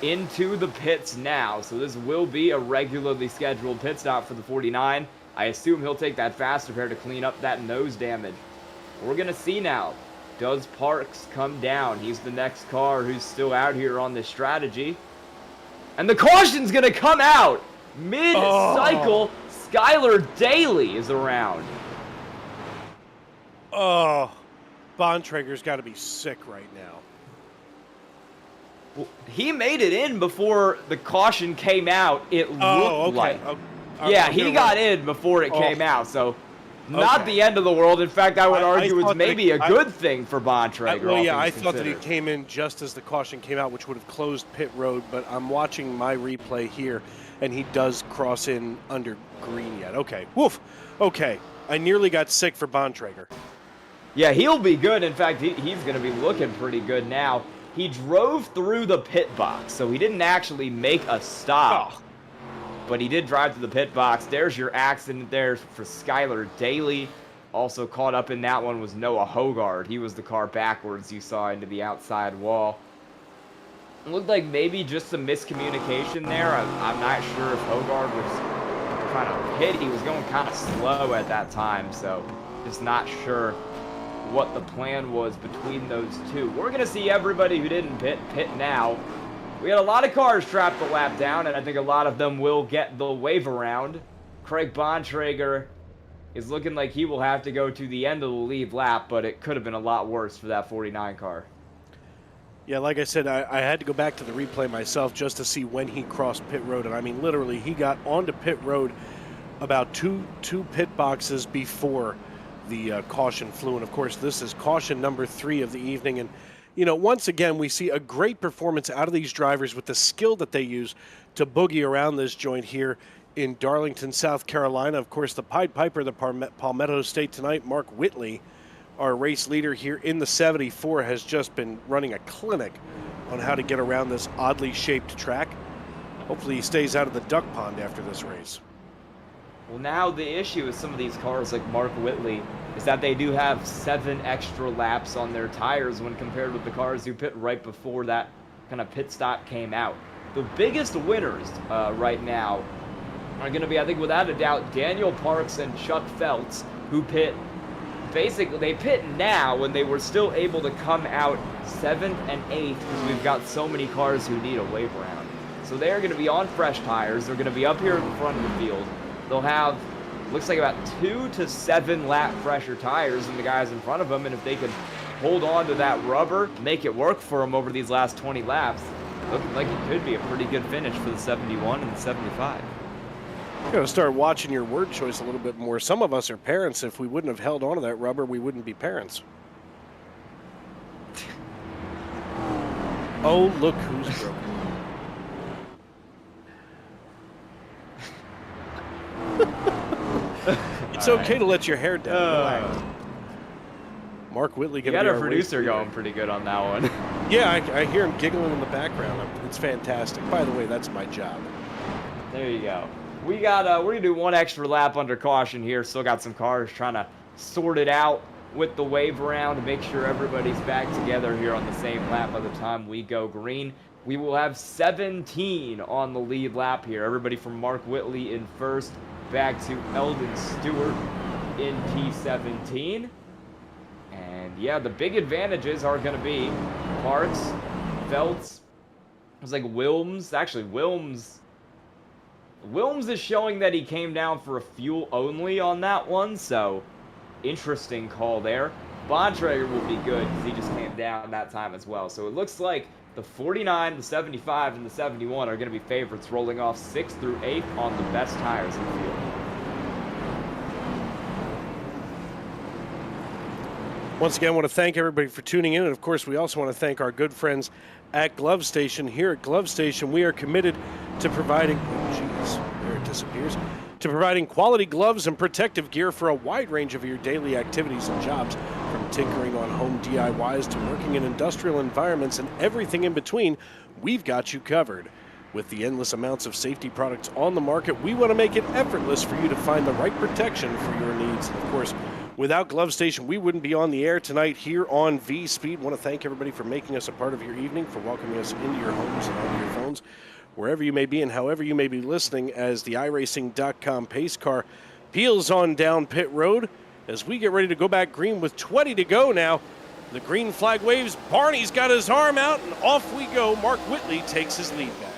into the pits now. So this will be a regularly scheduled pit stop for the 49. I assume he'll take that fast repair to clean up that nose damage. We're going to see now. Does Parks come down? He's the next car who's still out here on this strategy. And the caution's going to come out. Mid-cycle, Skylar Daly is around. Oh, Bontrager's got to be sick right now. Well, he made it in before the caution came out, it looked like. Yeah, he got in before it came out, so not the end of the world. In fact, I would argue it's maybe a good thing for Bontrager. Well, yeah, I thought that he came in just as the caution came out, which would have closed pit road, but I'm watching my replay here, and he does cross in under green yet. Okay, woof. Okay, I nearly got sick for Bontrager. Yeah, he'll be good. In fact, he's going to be looking pretty good now. He drove through the pit box, so he didn't actually make a stop. But he did drive to the pit box. There's your accident there for Skylar Daly. Also caught up in that one was Noah Hogard. He was the car backwards you saw into the outside wall. It looked like maybe just some miscommunication there. I'm not sure if Hogard was trying to pit. He was going kind of slow at that time, so just not sure what the plan was between those two. We're going to see everybody who didn't pit now. We had a lot of cars trapped the lap down, and I think a lot of them will get the wave around. Craig Bontrager is looking like he will have to go to the end of the lead lap, but it could have been a lot worse for that 49 car. Yeah, like I said, I had to go back to the replay myself just to see when he crossed pit road. And I mean, literally, he got onto pit road about two pit boxes before the caution flew. And of course, this is caution number 3 of the evening. And once again, we see a great performance out of these drivers with the skill that they use to boogie around this joint here in Darlington, South Carolina. Of course, the Pied Piper, the Palmetto State tonight, Mark Whitley, our race leader here in the 74, has just been running a clinic on how to get around this oddly shaped track. Hopefully he stays out of the duck pond after this race. Well, now the issue with some of these cars like Mark Whitley is that they do have 7 extra laps on their tires when compared with the cars who pit right before that kind of pit stop came out. The biggest winners right now are going to be, I think, without a doubt, Daniel Parks and Chuck Phelps, who pit. Basically, they pit now when they were still able to come out 7th and 8th because we've got so many cars who need a wave around. So they're going to be on fresh tires. They're going to be up here in the front of the field. They'll have looks like about 2 to 7 lap pressure tires in the guys in front of him, and if they could hold on to that rubber, make it work for him over these last 20 laps, looking like it could be a pretty good finish for the 71 and the 75. You gotta start watching your word choice a little bit more. Some of us are parents. If we wouldn't have held on to that rubber, we wouldn't be parents. Oh, look who's broken. It's okay to let your hair down. Relax. Mark Whitley You gonna got be our our producer race leader. going pretty good on that one. Yeah, I hear him giggling in the background. It's fantastic. By the way, that's my job. There you go. We're gonna do one extra lap under caution here. Still got some cars trying to sort it out with the wave around to make sure everybody's back together here on the same lap by the time we go green. We will have 17 on the lead lap here. Everybody from Mark Whitley in first, back to Eldon Stewart in P17. And yeah, the big advantages are going to be Parks, Feltz. It was like Wilms. Actually, Wilms is showing that he came down for a fuel only on that one, so interesting call there. Bontrager will be good because he just came down that time as well. So it looks like the 49, the 75, and the 71 are going to be favorites, rolling off 6th through 8th on the best tires in the field. Once again, I want to thank everybody for tuning in. And of course, we also want to thank our good friends at Glove Station. Here at Glove Station, we are committed to providing, there it disappears, to providing quality gloves and protective gear for a wide range of your daily activities and jobs. From tinkering on home DIYs to working in industrial environments and everything in between, we've got you covered. With the endless amounts of safety products on the market, we want to make it effortless for you to find the right protection for your needs. And of course, without Glove Station, we wouldn't be on the air tonight here on V-Speed. Want to thank everybody for making us a part of your evening, for welcoming us into your homes and onto your phones, wherever you may be and however you may be listening, as the iRacing.com pace car peels on down pit road as we get ready to go back green with 20 to go now. The green flag waves. Barney's got his arm out, and off we go. Mark Whitley takes his lead back.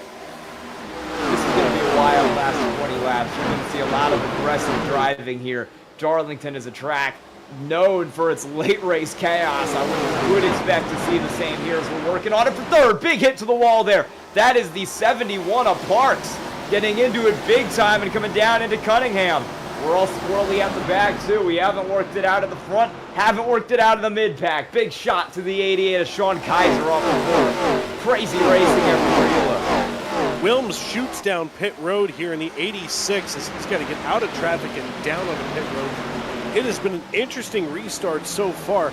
This is going to be a wild last 20 laps. You're going to see a lot of aggressive driving here. Darlington is a track known for its late race chaos. I would expect to see the same here as we're working on it for third. Big hit to the wall there. That is the 71 of Parks getting into it big time and coming down into Cunningham. We're all squirrely at the back too. We haven't worked it out at the front, haven't worked it out in the mid-pack. Big shot to the 88 of Sean Kaiser off the board. Crazy racing everywhere you look. Wilms shoots down pit road here in the 86 as he's got to get out of traffic and down on the pit road. It has been an interesting restart so far.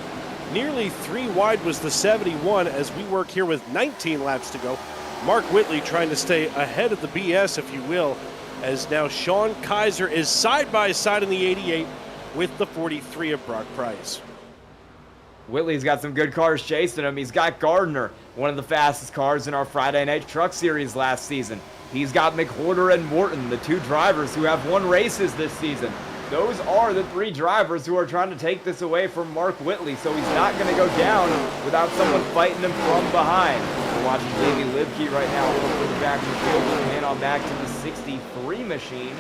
Nearly 3 wide was the 71 as we work here with 19 laps to go. Mark Whitley trying to stay ahead of the BS, if you will, as now Sean Kaiser is side by side in the 88 with the 43 of Brock Price. Whitley's got some good cars chasing him. He's got Gardner, one of the fastest cars in our Friday Night Truck Series last season. He's got McWhorter and Morton, the 2 drivers who have won races this season. Those are the 3 drivers who are trying to take this away from Mark Whitley, so he's not going to go down without someone fighting him from behind. We're watching Jamie Libke right now a little further back in the field. We'll hand on back to the 63 machine,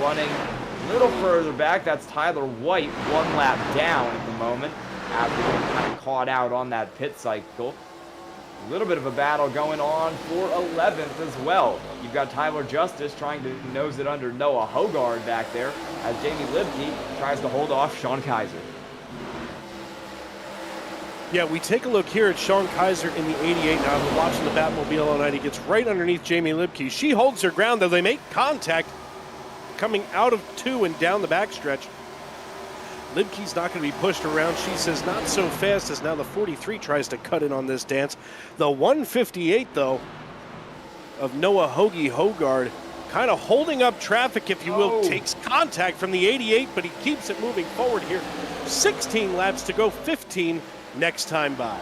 running a little further back. That's Tyler White, 1 lap down at the moment, after getting kind of caught out on that pit cycle. A little bit of a battle going on for 11th as well. You've got Tyler Justice trying to nose it under Noah Hogard back there as Jamie Libke tries to hold off Sean Kaiser. Yeah, we take a look here at Sean Kaiser in the 88. Now, I've been watching the Batmobile all night. He gets right underneath Jamie Libke. She holds her ground, though. They make contact coming out of 2 and down the backstretch. Libke's not going to be pushed around. She says not so fast, as now the 43 tries to cut in on this dance. The 158, though, of Noah Hoagie Hogard kind of holding up traffic, if you will, takes contact from the 88, but he keeps it moving forward here. 16 laps to go, 15 next time by.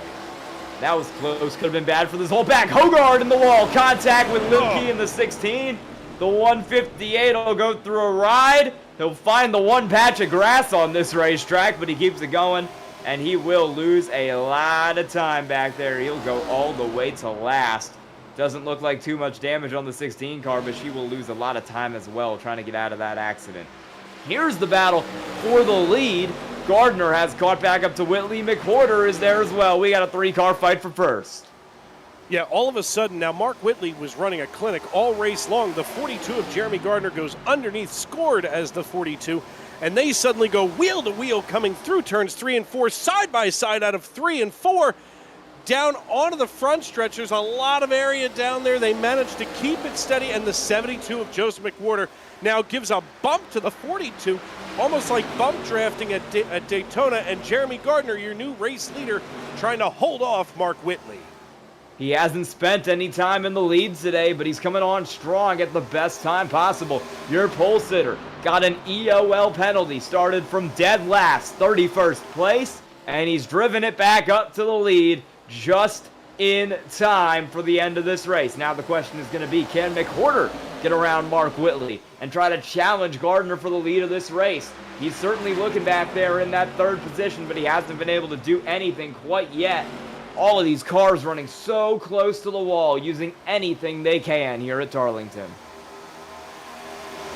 That was close. Could have been bad for this whole back. Hogard in the wall. Contact with Libke in the 16. The 158 will go through a ride. He'll find the one patch of grass on this racetrack, but he keeps it going, and he will lose a lot of time back there. He'll go all the way to last. Doesn't look like too much damage on the 16 car, but she will lose a lot of time as well trying to get out of that accident. Here's the battle for the lead. Gardner has caught back up to Whitley. McWhorter is there as well. We got a 3-car fight for first. Yeah, all of a sudden, now Mark Whitley was running a clinic all race long. The 42 of Jeremy Gardner goes underneath, scored as the 42, and they suddenly go wheel to wheel coming through turns 3 and 4, side by side out of 3 and 4, down onto the front stretch. There's a lot of area down there. They managed to keep it steady, and the 72 of Joseph McWhorter now gives a bump to the 42, almost like bump drafting at Daytona, and Jeremy Gardner, your new race leader, trying to hold off Mark Whitley. He hasn't spent any time in the leads today, but he's coming on strong at the best time possible. Your pole sitter got an EOL penalty, started from dead last, 31st place, and he's driven it back up to the lead just in time for the end of this race. Now the question is going to be, can McWhorter get around Mark Whitley and try to challenge Gardner for the lead of this race? He's certainly looking back there in that 3rd position, but he hasn't been able to do anything quite yet. All of these cars running so close to the wall, using anything they can here at Darlington.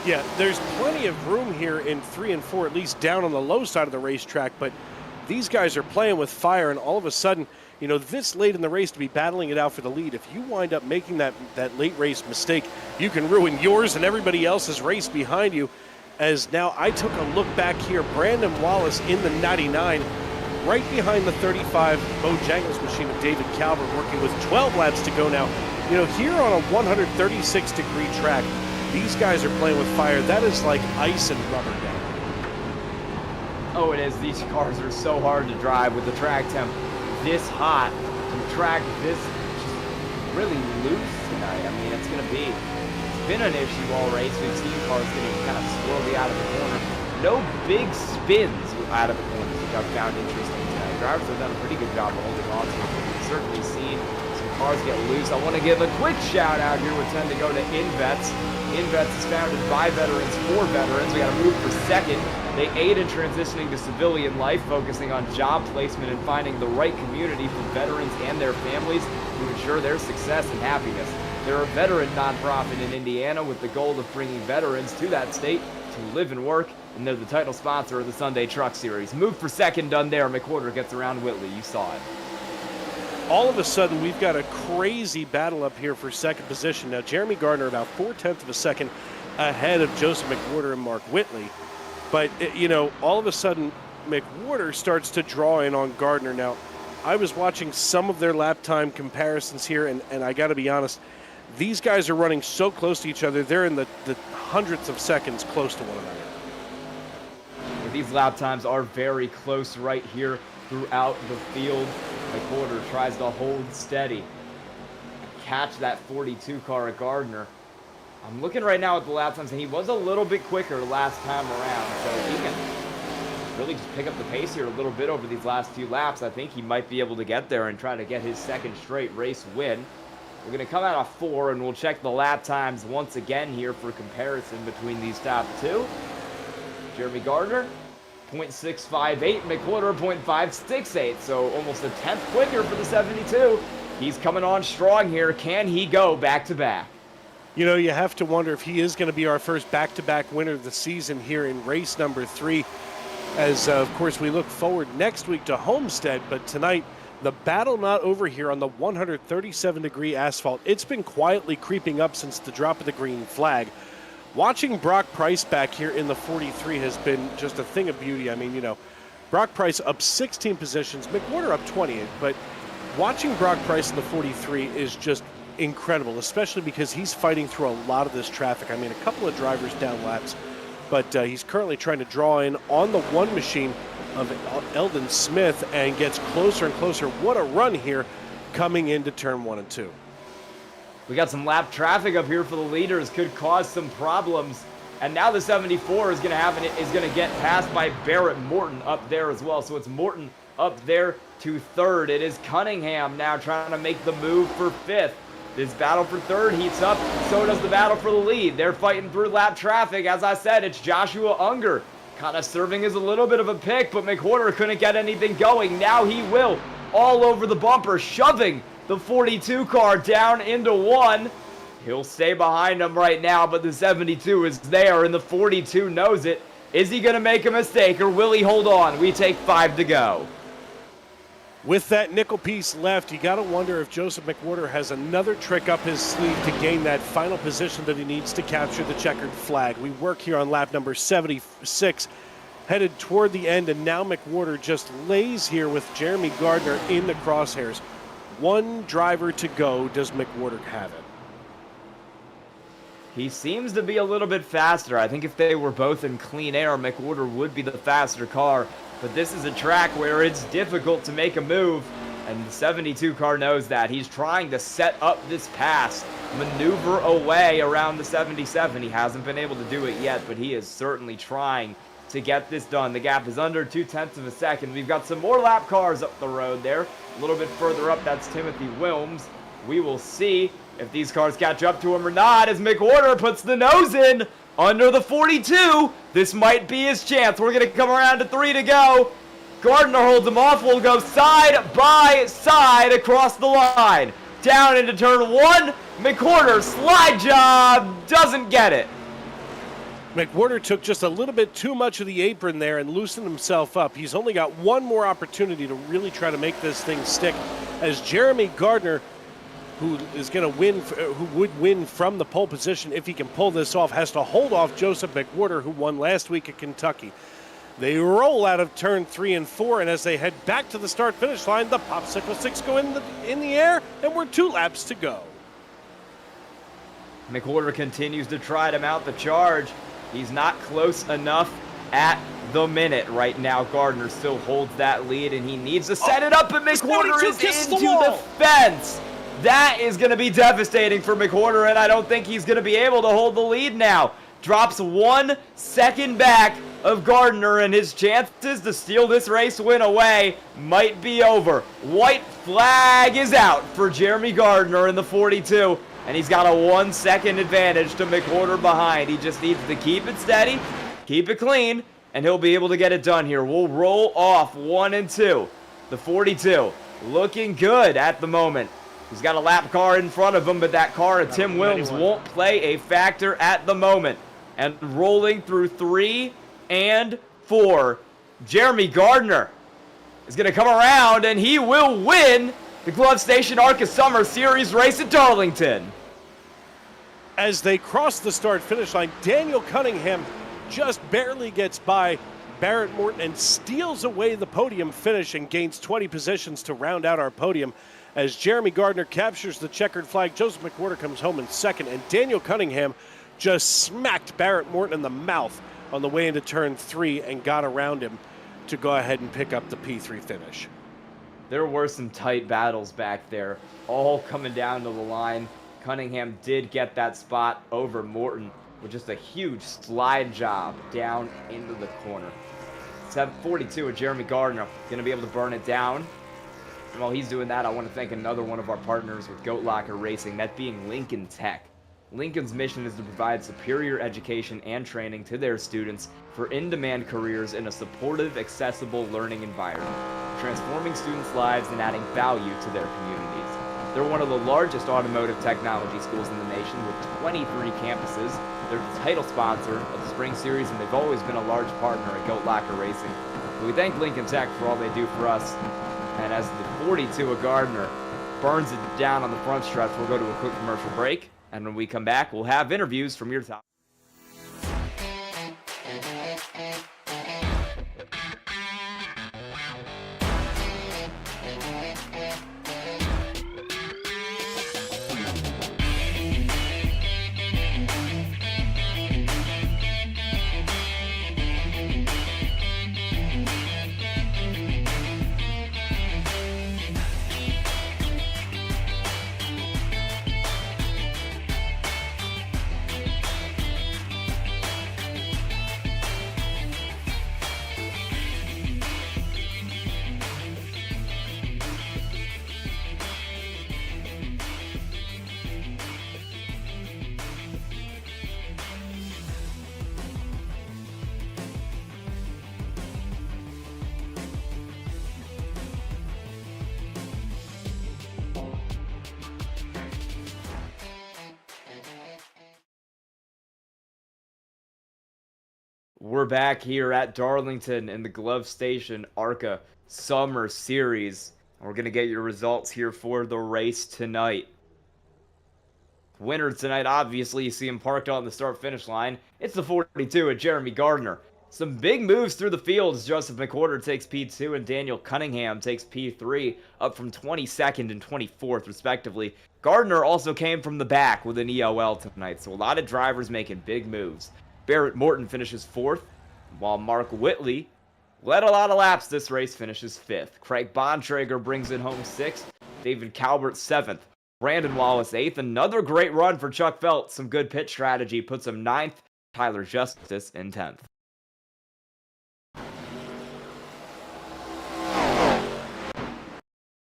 Yeah, there's plenty of room here in 3 and 4, at least down on the low side of the racetrack, but these guys are playing with fire, and all of a sudden, you know, this late in the race to be battling it out for the lead, if you wind up making that late race mistake, you can ruin yours and everybody else's race behind you. As now I took a look back here, Brandon Wallace in the 99, right behind the 35 Bojangles machine of David Calvert, working with 12 laps to go now. You know, here on a 136-degree track, these guys are playing with fire. That is like ice and rubber down there. Oh, it is. These cars are so hard to drive with the track temp this hot. To track this just really loose tonight. I mean, it's going to be, it's been an issue all race. We've seen cars getting kind of swirly out of the corner. No big spins out of the corners, which I've found interesting tonight. Drivers have done a pretty good job of holding on to it. We've certainly seen some cars get loose. I want to give a quick shout out here. We tend to go to InVets. InVets is founded by veterans for veterans. We got to move for second. They aid in transitioning to civilian life, focusing on job placement and finding the right community for veterans and their families to ensure their success and happiness. They're a veteran nonprofit in Indiana with the goal of bringing veterans to that state to live and work, and they're the title sponsor of the Sunday Truck Series. Move for second done there. McWhorter gets around Whitley. You saw it. All of a sudden, we've got a crazy battle up here for second position. Now, Jeremy Gardner about 0.4 of a second ahead of Joseph McWhorter and Mark Whitley. But, you know, all of a sudden, McWhorter starts to draw in on Gardner. Now, I was watching some of their lap time comparisons here, and I got to be honest, these guys are running so close to each other. They're in the hundredths of seconds close to one another. These lap times are very close right here throughout the field. McWhorter tries to hold steady, catch that 42 car at Gardner. I'm looking right now at the lap times, and he was a little bit quicker last time around, so he can really just pick up the pace here a little bit over these last few laps. I think he might be able to get there and try to get his second straight race win. We're going to come out of 4, and we'll check the lap times once again here for comparison between these top two. Jeremy Gardner, 0.658, McWhorter, 0.568, so almost a 10th quicker for the 72. He's coming on strong here. Can he go back-to-back? You know, you have to wonder if he is going to be our first back-to-back winner of the season here in race number 3. As, of course, we look forward next week to Homestead, but tonight, the battle not over here on the 137-degree asphalt. It's been quietly creeping up since the drop of the green flag. Watching Brock Price back here in the 43 has been just a thing of beauty. I mean, you know, Brock Price up 16 positions, McWhorter up 28, but watching Brock Price in the 43 is just incredible, especially because he's fighting through a lot of this traffic. I mean, a couple of drivers down laps, but he's currently trying to draw in on the one machine of Eldon Smith and gets closer and closer. What a run here coming into turn 1 and 2. We got some lap traffic up here for the leaders, could cause some problems. And now the 74 is going to get passed by Barrett Morton up there as well. So it's Morton up there to 3rd. It is Cunningham now trying to make the move for 5th. This battle for 3rd heats up. So does the battle for the lead. They're fighting through lap traffic. As I said, it's Joshua Unger kind of serving as a little bit of a pick, but McWhorter couldn't get anything going. Now he will. All over the bumper, shoving the 42 car down into 1. He'll stay behind him right now, but the 72 is there, and the 42 knows it. Is he going to make a mistake, or will he hold on? We take 5 to go. With that nickel piece left, you got to wonder if Joseph McWhorter has another trick up his sleeve to gain that final position that he needs to capture the checkered flag. We work here on lap number 76, headed toward the end, and now McWhorter just lays here with Jeremy Gardner in the crosshairs. One driver to go. Does McWhorter have it? He seems to be a little bit faster. I think if they were both in clean air, McWhorter would be the faster car. But this is a track where it's difficult to make a move, and the 72 car knows that. He's trying to set up this pass, maneuver away around the 77. He hasn't been able to do it yet, but he is certainly trying to get this done. The gap is under 0.2 of a second. We've got some more lap cars up the road there. A little bit further up, that's Timothy Wilms. We will see if these cars catch up to him or not as McWhorter puts the nose in under the 42. This might be his chance. We're going to come around to 3 to go. Gardner holds him off. We'll go side by side across the line. Down into turn 1. McWhorter, slide job, doesn't get it. McWhorter took just a little bit too much of the apron there and loosened himself up. He's only got one more opportunity to really try to make this thing stick, as Jeremy Gardner, who is going to win, who would win from the pole position if he can pull this off, has to hold off Joseph McWhorter, who won last week at Kentucky. They roll out of turn 3 and 4, and as they head back to the start-finish line, the Popsicle 6 go in the air, and we're 2 laps to go. McWhorter continues to try to mount the charge. He's not close enough at the minute right now. Gardner still holds that lead, and he needs to set it up, and McWhorter is into the fence. That is going to be devastating for McWhorter, and I don't think he's going to be able to hold the lead now. Drops 1 second back of Gardner, and his chances to steal this race win away might be over. White flag is out for Jeremy Gardner in the 42, and he's got a 1 second advantage to McWhorter behind. He just needs to keep it steady, keep it clean, and he'll be able to get it done here. We'll roll off 1 and 2. The 42 looking good at the moment. He's got a lap car in front of him, but that car of Tim Wilms won't play a factor at the moment. And rolling through 3 and 4, Jeremy Gardner is going to come around, and he will win the Glove Station ARCA Summer Series race at Darlington. As they cross the start-finish line, Daniel Cunningham just barely gets by Barrett Morton and steals away the podium finish and gains 20 positions to round out our podium. As Jeremy Gardner captures the checkered flag, Joseph McWhorter comes home in second, and Daniel Cunningham just smacked Barrett Morton in the mouth on the way into turn 3 and got around him to go ahead and pick up the P3 finish. There were some tight battles back there, all coming down to the line. Cunningham did get that spot over Morton with just a huge slide job down into the corner. 742 of Jeremy Gardner going to be able to burn it down. And while he's doing that, I want to thank another one of our partners with Goat Locker Racing, that being Lincoln Tech. Lincoln's mission is to provide superior education and training to their students for in-demand careers in a supportive, accessible learning environment, transforming students' lives and adding value to their communities. They're one of the largest automotive technology schools in the nation with 23 campuses. They're the title sponsor of the Spring Series, and they've always been a large partner at Goat Locker Racing. So we thank Lincoln Tech for all they do for us. And as the 42 of Gardner burns it down on the front stretch, we'll go to a quick commercial break. And when we come back, we'll have interviews from your top. We're back here at Darlington in the Glove Station ARCA Summer Series. We're going to get your results here for the race tonight. Winner tonight, obviously, you see him parked on the start-finish line. It's the 42 of Jeremy Gardner. Some big moves through the fields. Joseph McWhorter takes P2 and Daniel Cunningham takes P3, up from 22nd and 24th, respectively. Gardner also came from the back with an EOL tonight, so a lot of drivers making big moves. Barrett Morton finishes 4th, while Mark Whitley led a lot of laps this race, finishes 5th. Craig Bontrager brings it home 6th. David Calvert 7th. Brandon Wallace 8th. Another great run for Chuck Felt. Some good pit strategy puts him 9th. Tyler Justice in 10th.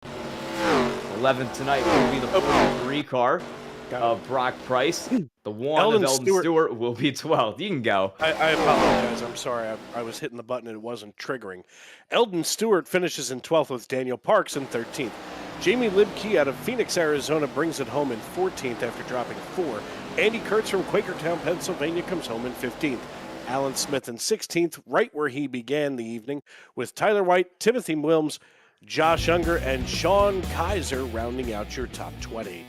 11th tonight will be the 43 car of Brock Price. The 1 of Eldon Stewart will be 12th. You can go. I apologize. I'm sorry. I was hitting the button and it wasn't triggering. Eldon Stewart finishes in 12th with Daniel Parks in 13th. Jamie Libkey out of Phoenix, Arizona brings it home in 14th after dropping 4. Andy Kurtz from Quakertown, Pennsylvania comes home in 15th. Alan Smith in 16th, right where he began the evening, with Tyler White, Timothy Wilms, Josh Unger, and Sean Kaiser rounding out your top 20.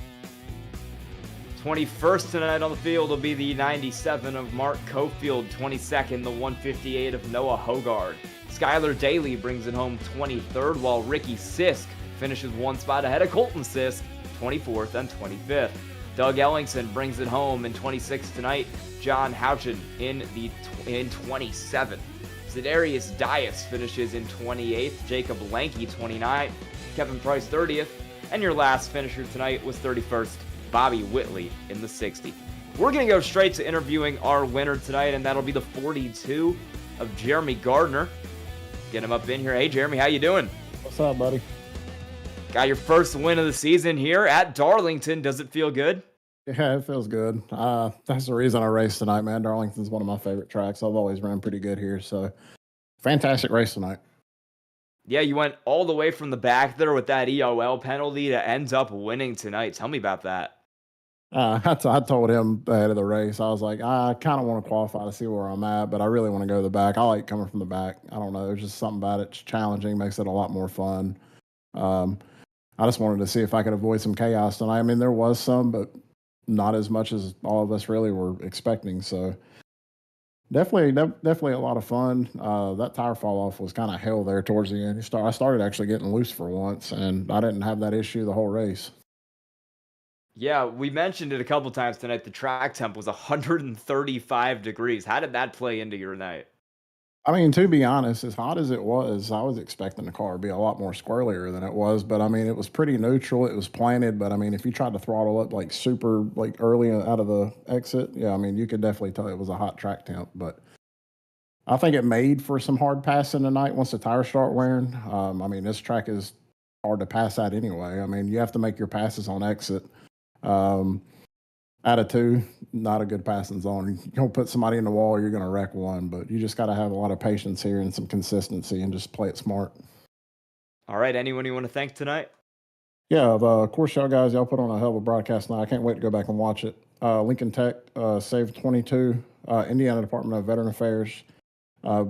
21st tonight on the field will be the 97 of Mark Cofield, 22nd, the 158 of Noah Hogard. Skylar Daly brings it home 23rd, while Ricky Sisk finishes one spot ahead of Colton Sisk, 24th and 25th. Doug Ellingson brings it home in 26th tonight. John Houchin in 27th. Zedarius Dias finishes in 28th. Jacob Lanky 29th. Kevin Price 30th. And your last finisher tonight was 31st. Bobby Whitley in the 60th. We're going to go straight to interviewing our winner tonight, and that'll be the 42 of Jeremy Gardner. Get him up in here. Hey, Jeremy, how you doing? What's up, buddy? Got your first win of the season here at Darlington. Does it feel good? Yeah, it feels good. That's the reason I raced tonight, man. Darlington's one of my favorite tracks. I've always run pretty good here, so fantastic race tonight. Yeah, you went all the way from the back there with that EOL penalty to end up winning tonight. Tell me about that. I told him ahead of the race, I was like, I kind of want to qualify to see where I'm at, but I really want to go to the back. I like coming from the back. I don't know. There's just something about it. It's challenging, makes it a lot more fun. I just wanted to see if I could avoid some chaos tonight. I mean, there was some, but not as much as all of us really were expecting. So definitely a lot of fun. That tire fall off was kind of hell there towards the end. I started actually getting loose for once, and I didn't have that issue the whole race. Yeah, we mentioned it a couple times tonight. The track temp was 135 degrees. How did that play into your night? I mean, to be honest, as hot as it was, I was expecting the car to be a lot more squirrelier than it was. But I mean, it was pretty neutral. It was planted. But I mean, if you tried to throttle up like super like early out of the exit, yeah, I mean, you could definitely tell it was a hot track temp. But I think it made for some hard passing tonight once the tires start wearing. I mean, this track is hard to pass at anyway. I mean, you have to make your passes on exit. Out of 2, not a good passing zone. You don't put somebody in the wall, you're going to wreck one. But you just got to have a lot of patience here and some consistency and just play it smart. All right, anyone you want to thank tonight? Yeah, of course, y'all put on a hell of a broadcast tonight. I can't wait to go back and watch it. Lincoln Tech, Save 22, Indiana Department of Veteran Affairs. I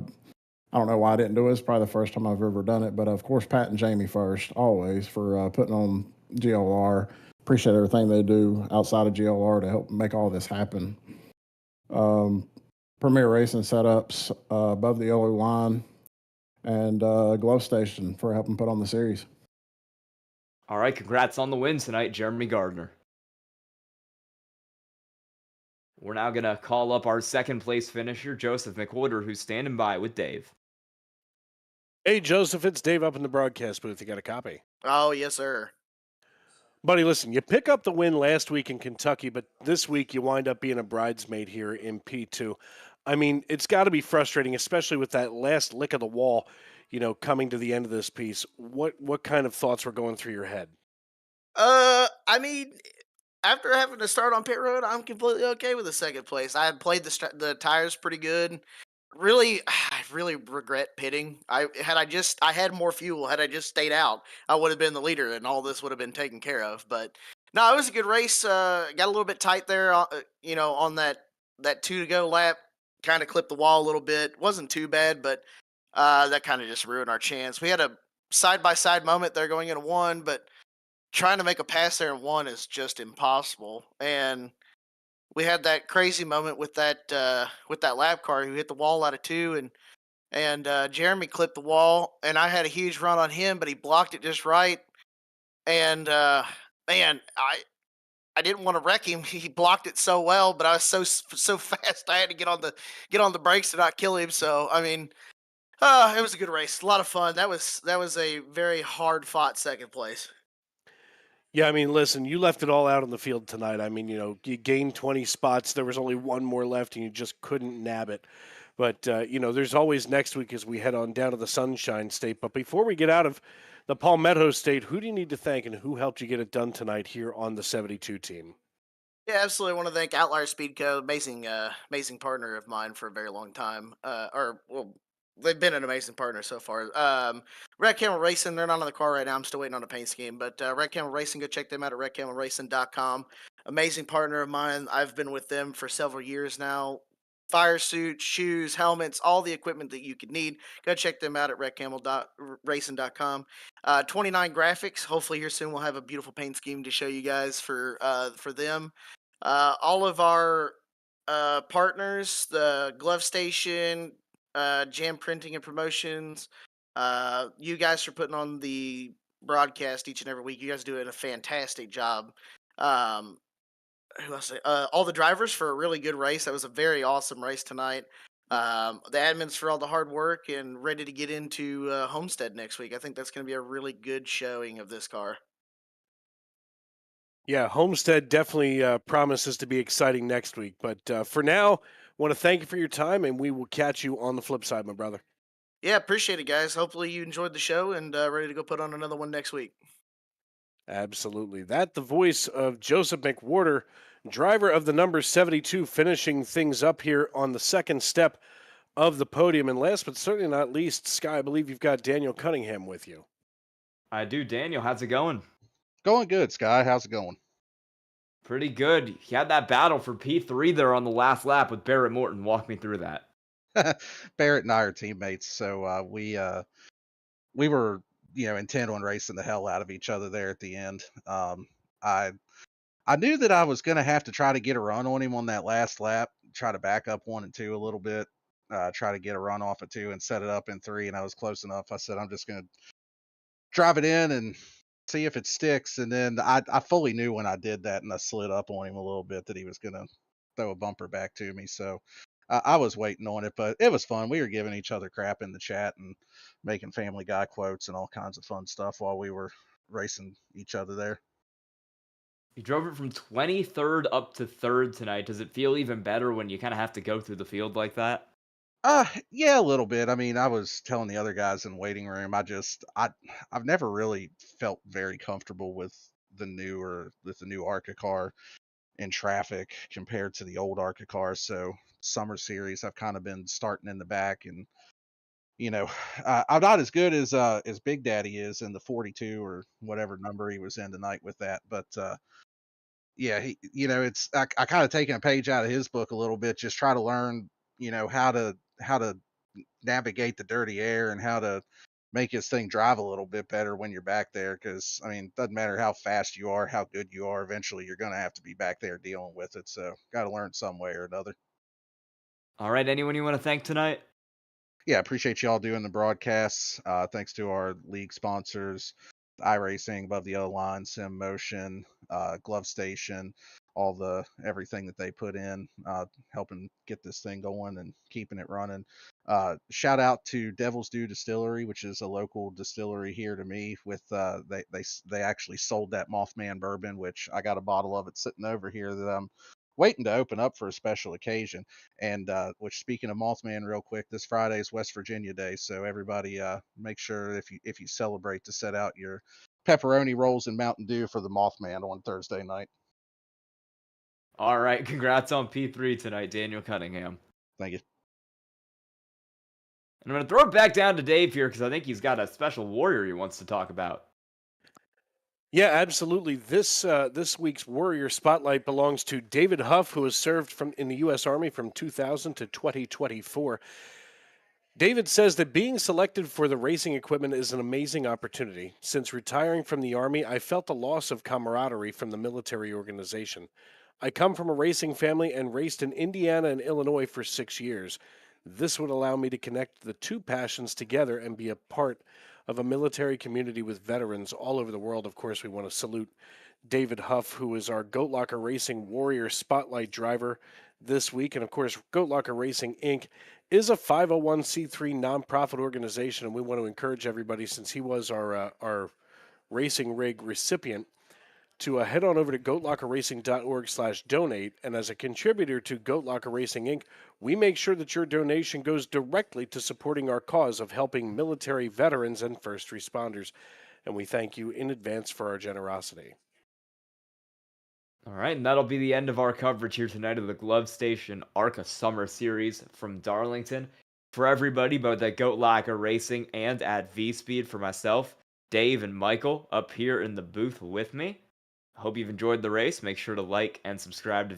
don't know why I didn't do it. It's probably the first time I've ever done it. But of course, Pat and Jamie first, always, for putting on GLR. Appreciate everything they do outside of GLR to help make all this happen. Premier Racing Setups, Above the Yellow Line, and Glove Station for helping put on the series. All right, congrats on the win tonight, Jeremy Gardner. We're now going to call up our second place finisher, Joseph McWhorter, who's standing by with Dave. Hey, Joseph, it's Dave up in the broadcast booth. You got a copy? Oh, yes, sir. Buddy, listen, you pick up the win last week in Kentucky, but this week you wind up being a bridesmaid here in P2. I mean, it's got to be frustrating, especially with that last lick of the wall, coming to the end of this piece. What kind of thoughts were going through your head? I mean, after having to start on pit road, I'm completely okay with the second place. I had played the tires pretty good. Really, I really regret pitting. I had more fuel. Had I just stayed out, I would have been the leader, and all this would have been taken care of. But no, it was a good race. Got a little bit tight there, on that 2 to go lap. kind of clipped the wall a little bit. Wasn't too bad, but that kind of just ruined our chance. We had a side by side moment there going into one, but trying to make a pass there in one is just impossible. And we had that crazy moment with that lap car who hit the wall out of two, and Jeremy clipped the wall, and I had a huge run on him, but he blocked it just right. And man, I didn't want to wreck him. He blocked it so well, but I was so fast. I had to get on the brakes to not kill him. So I mean, it was a good race, a lot of fun. That was a very hard fought second place. Yeah, I mean, listen, you left it all out on the field tonight. I mean, you gained 20 spots. There was only one more left, and you just couldn't nab it. But, there's always next week as we head on down to the Sunshine State. But before we get out of the Palmetto State, who do you need to thank and who helped you get it done tonight here on the 72 team? Yeah, absolutely. I want to thank Outlier Speed Co. Amazing partner of mine for a very long time. They've been an amazing partner so far. Red Camel Racing, they're not on the car right now. I'm still waiting on the paint scheme, but Red Camel Racing, go check them out at redcamelracing.com. Amazing partner of mine. I've been with them for several years now. Fire suits, shoes, helmets, all the equipment that you could need. Go check them out at redcamel.racing.com. 29 Graphics. Hopefully here soon we'll have a beautiful paint scheme to show you guys for them. All of our partners, the Glove Station, Jam Printing and Promotions, you guys for putting on the broadcast each and every week. You guys do a fantastic job. Um, who else? All the drivers for a really good race. That was a very awesome race tonight. The admins for all the hard work and ready to get into Homestead next week. I think that's going to be a really good showing of this car. Yeah, Homestead definitely promises to be exciting next week. But for now, want to thank you for your time, and we will catch you on the flip side, my brother. Yeah, appreciate it, guys. Hopefully you enjoyed the show and ready to go put on another one next week. Absolutely. That the voice of Joseph McWhorter, driver of the number 72, finishing things up here on the second step of the podium. And last but certainly not least, Sky, I believe you've got Daniel Cunningham with you. I do. Daniel, how's it going? Going good, Sky. How's it going? Pretty good. He had that battle for P3 there on the last lap with Barrett Morton. Walk me through that. Barrett and I are teammates, so we were intent on racing the hell out of each other there at the end. I knew that I was going to have to try to get a run on him on that last lap, try to back up 1 and 2 a little bit, try to get a run off of 2 and set it up in 3, and I was close enough. I said I'm just going to drive it in and see if it sticks. And then I fully knew when I did that, and I slid up on him a little bit, that he was going to throw a bumper back to me. So I was waiting on it, but it was fun. We were giving each other crap in the chat and making Family Guy quotes and all kinds of fun stuff while we were racing each other there. You drove it from 23rd up to 3rd tonight. Does it feel even better when you kind of have to go through the field like that? Yeah, a little bit. I mean, I was telling the other guys in the waiting room, I've never really felt very comfortable with the new ARCA car in traffic compared to the old ARCA cars. So summer series, I've kind of been starting in the back, and I'm not as good as Big Daddy is in the 42 or whatever number he was in tonight with that. But yeah, it's I kind of taken a page out of his book a little bit, just try to learn, how to navigate the dirty air and how to make his thing drive a little bit better when you're back there. Because I mean, it doesn't matter how fast you are, how good you are, eventually you're going to have to be back there dealing with it. So got to learn some way or another. All right, anyone you want to thank tonight? Yeah, appreciate y'all doing the broadcasts. Thanks to our league sponsors, iRacing, Above the Yellow Line, Sim Motion, Glove Station, everything that they put in, helping get this thing going and keeping it running. Shout out to Devil's Due Distillery, which is a local distillery here to me. With they actually sold that Mothman bourbon, which I got a bottle of it sitting over here that I'm waiting to open up for a special occasion. And which, speaking of Mothman, real quick, this Friday is West Virginia Day, so everybody make sure if you celebrate to set out your pepperoni rolls and Mountain Dew for the Mothman on Thursday night. All right, congrats on P3 tonight, Daniel Cunningham. Thank you. And I'm going to throw it back down to Dave here because I think he's got a special warrior he wants to talk about. Yeah, absolutely. This week's Warrior Spotlight belongs to David Huff, who has served in the U.S. Army from 2000 to 2024. David says that being selected for the racing equipment is an amazing opportunity. Since retiring from the Army, I felt the loss of camaraderie from the military organization. I come from a racing family and raced in Indiana and Illinois for 6 years. This would allow me to connect the two passions together and be a part of a military community with veterans all over the world. Of course, we want to salute David Huff, who is our Goat Locker Racing Warrior Spotlight driver this week. And of course, Goat Locker Racing Inc. is a 501c3 nonprofit organization, and we want to encourage everybody, since he was our racing rig recipient, to head on over to goatlockerracing.org/donate. And as a contributor to Goat Locker Racing Inc., we make sure that your donation goes directly to supporting our cause of helping military veterans and first responders. And we thank you in advance for our generosity. All right, and that'll be the end of our coverage here tonight of the Glove Station ARCA Summer Series from Darlington. For everybody, both at Goat Locker Racing and at V-Speed, for myself, Dave, and Michael up here in the booth with me. I hope you've enjoyed the race. Make sure to like and subscribe to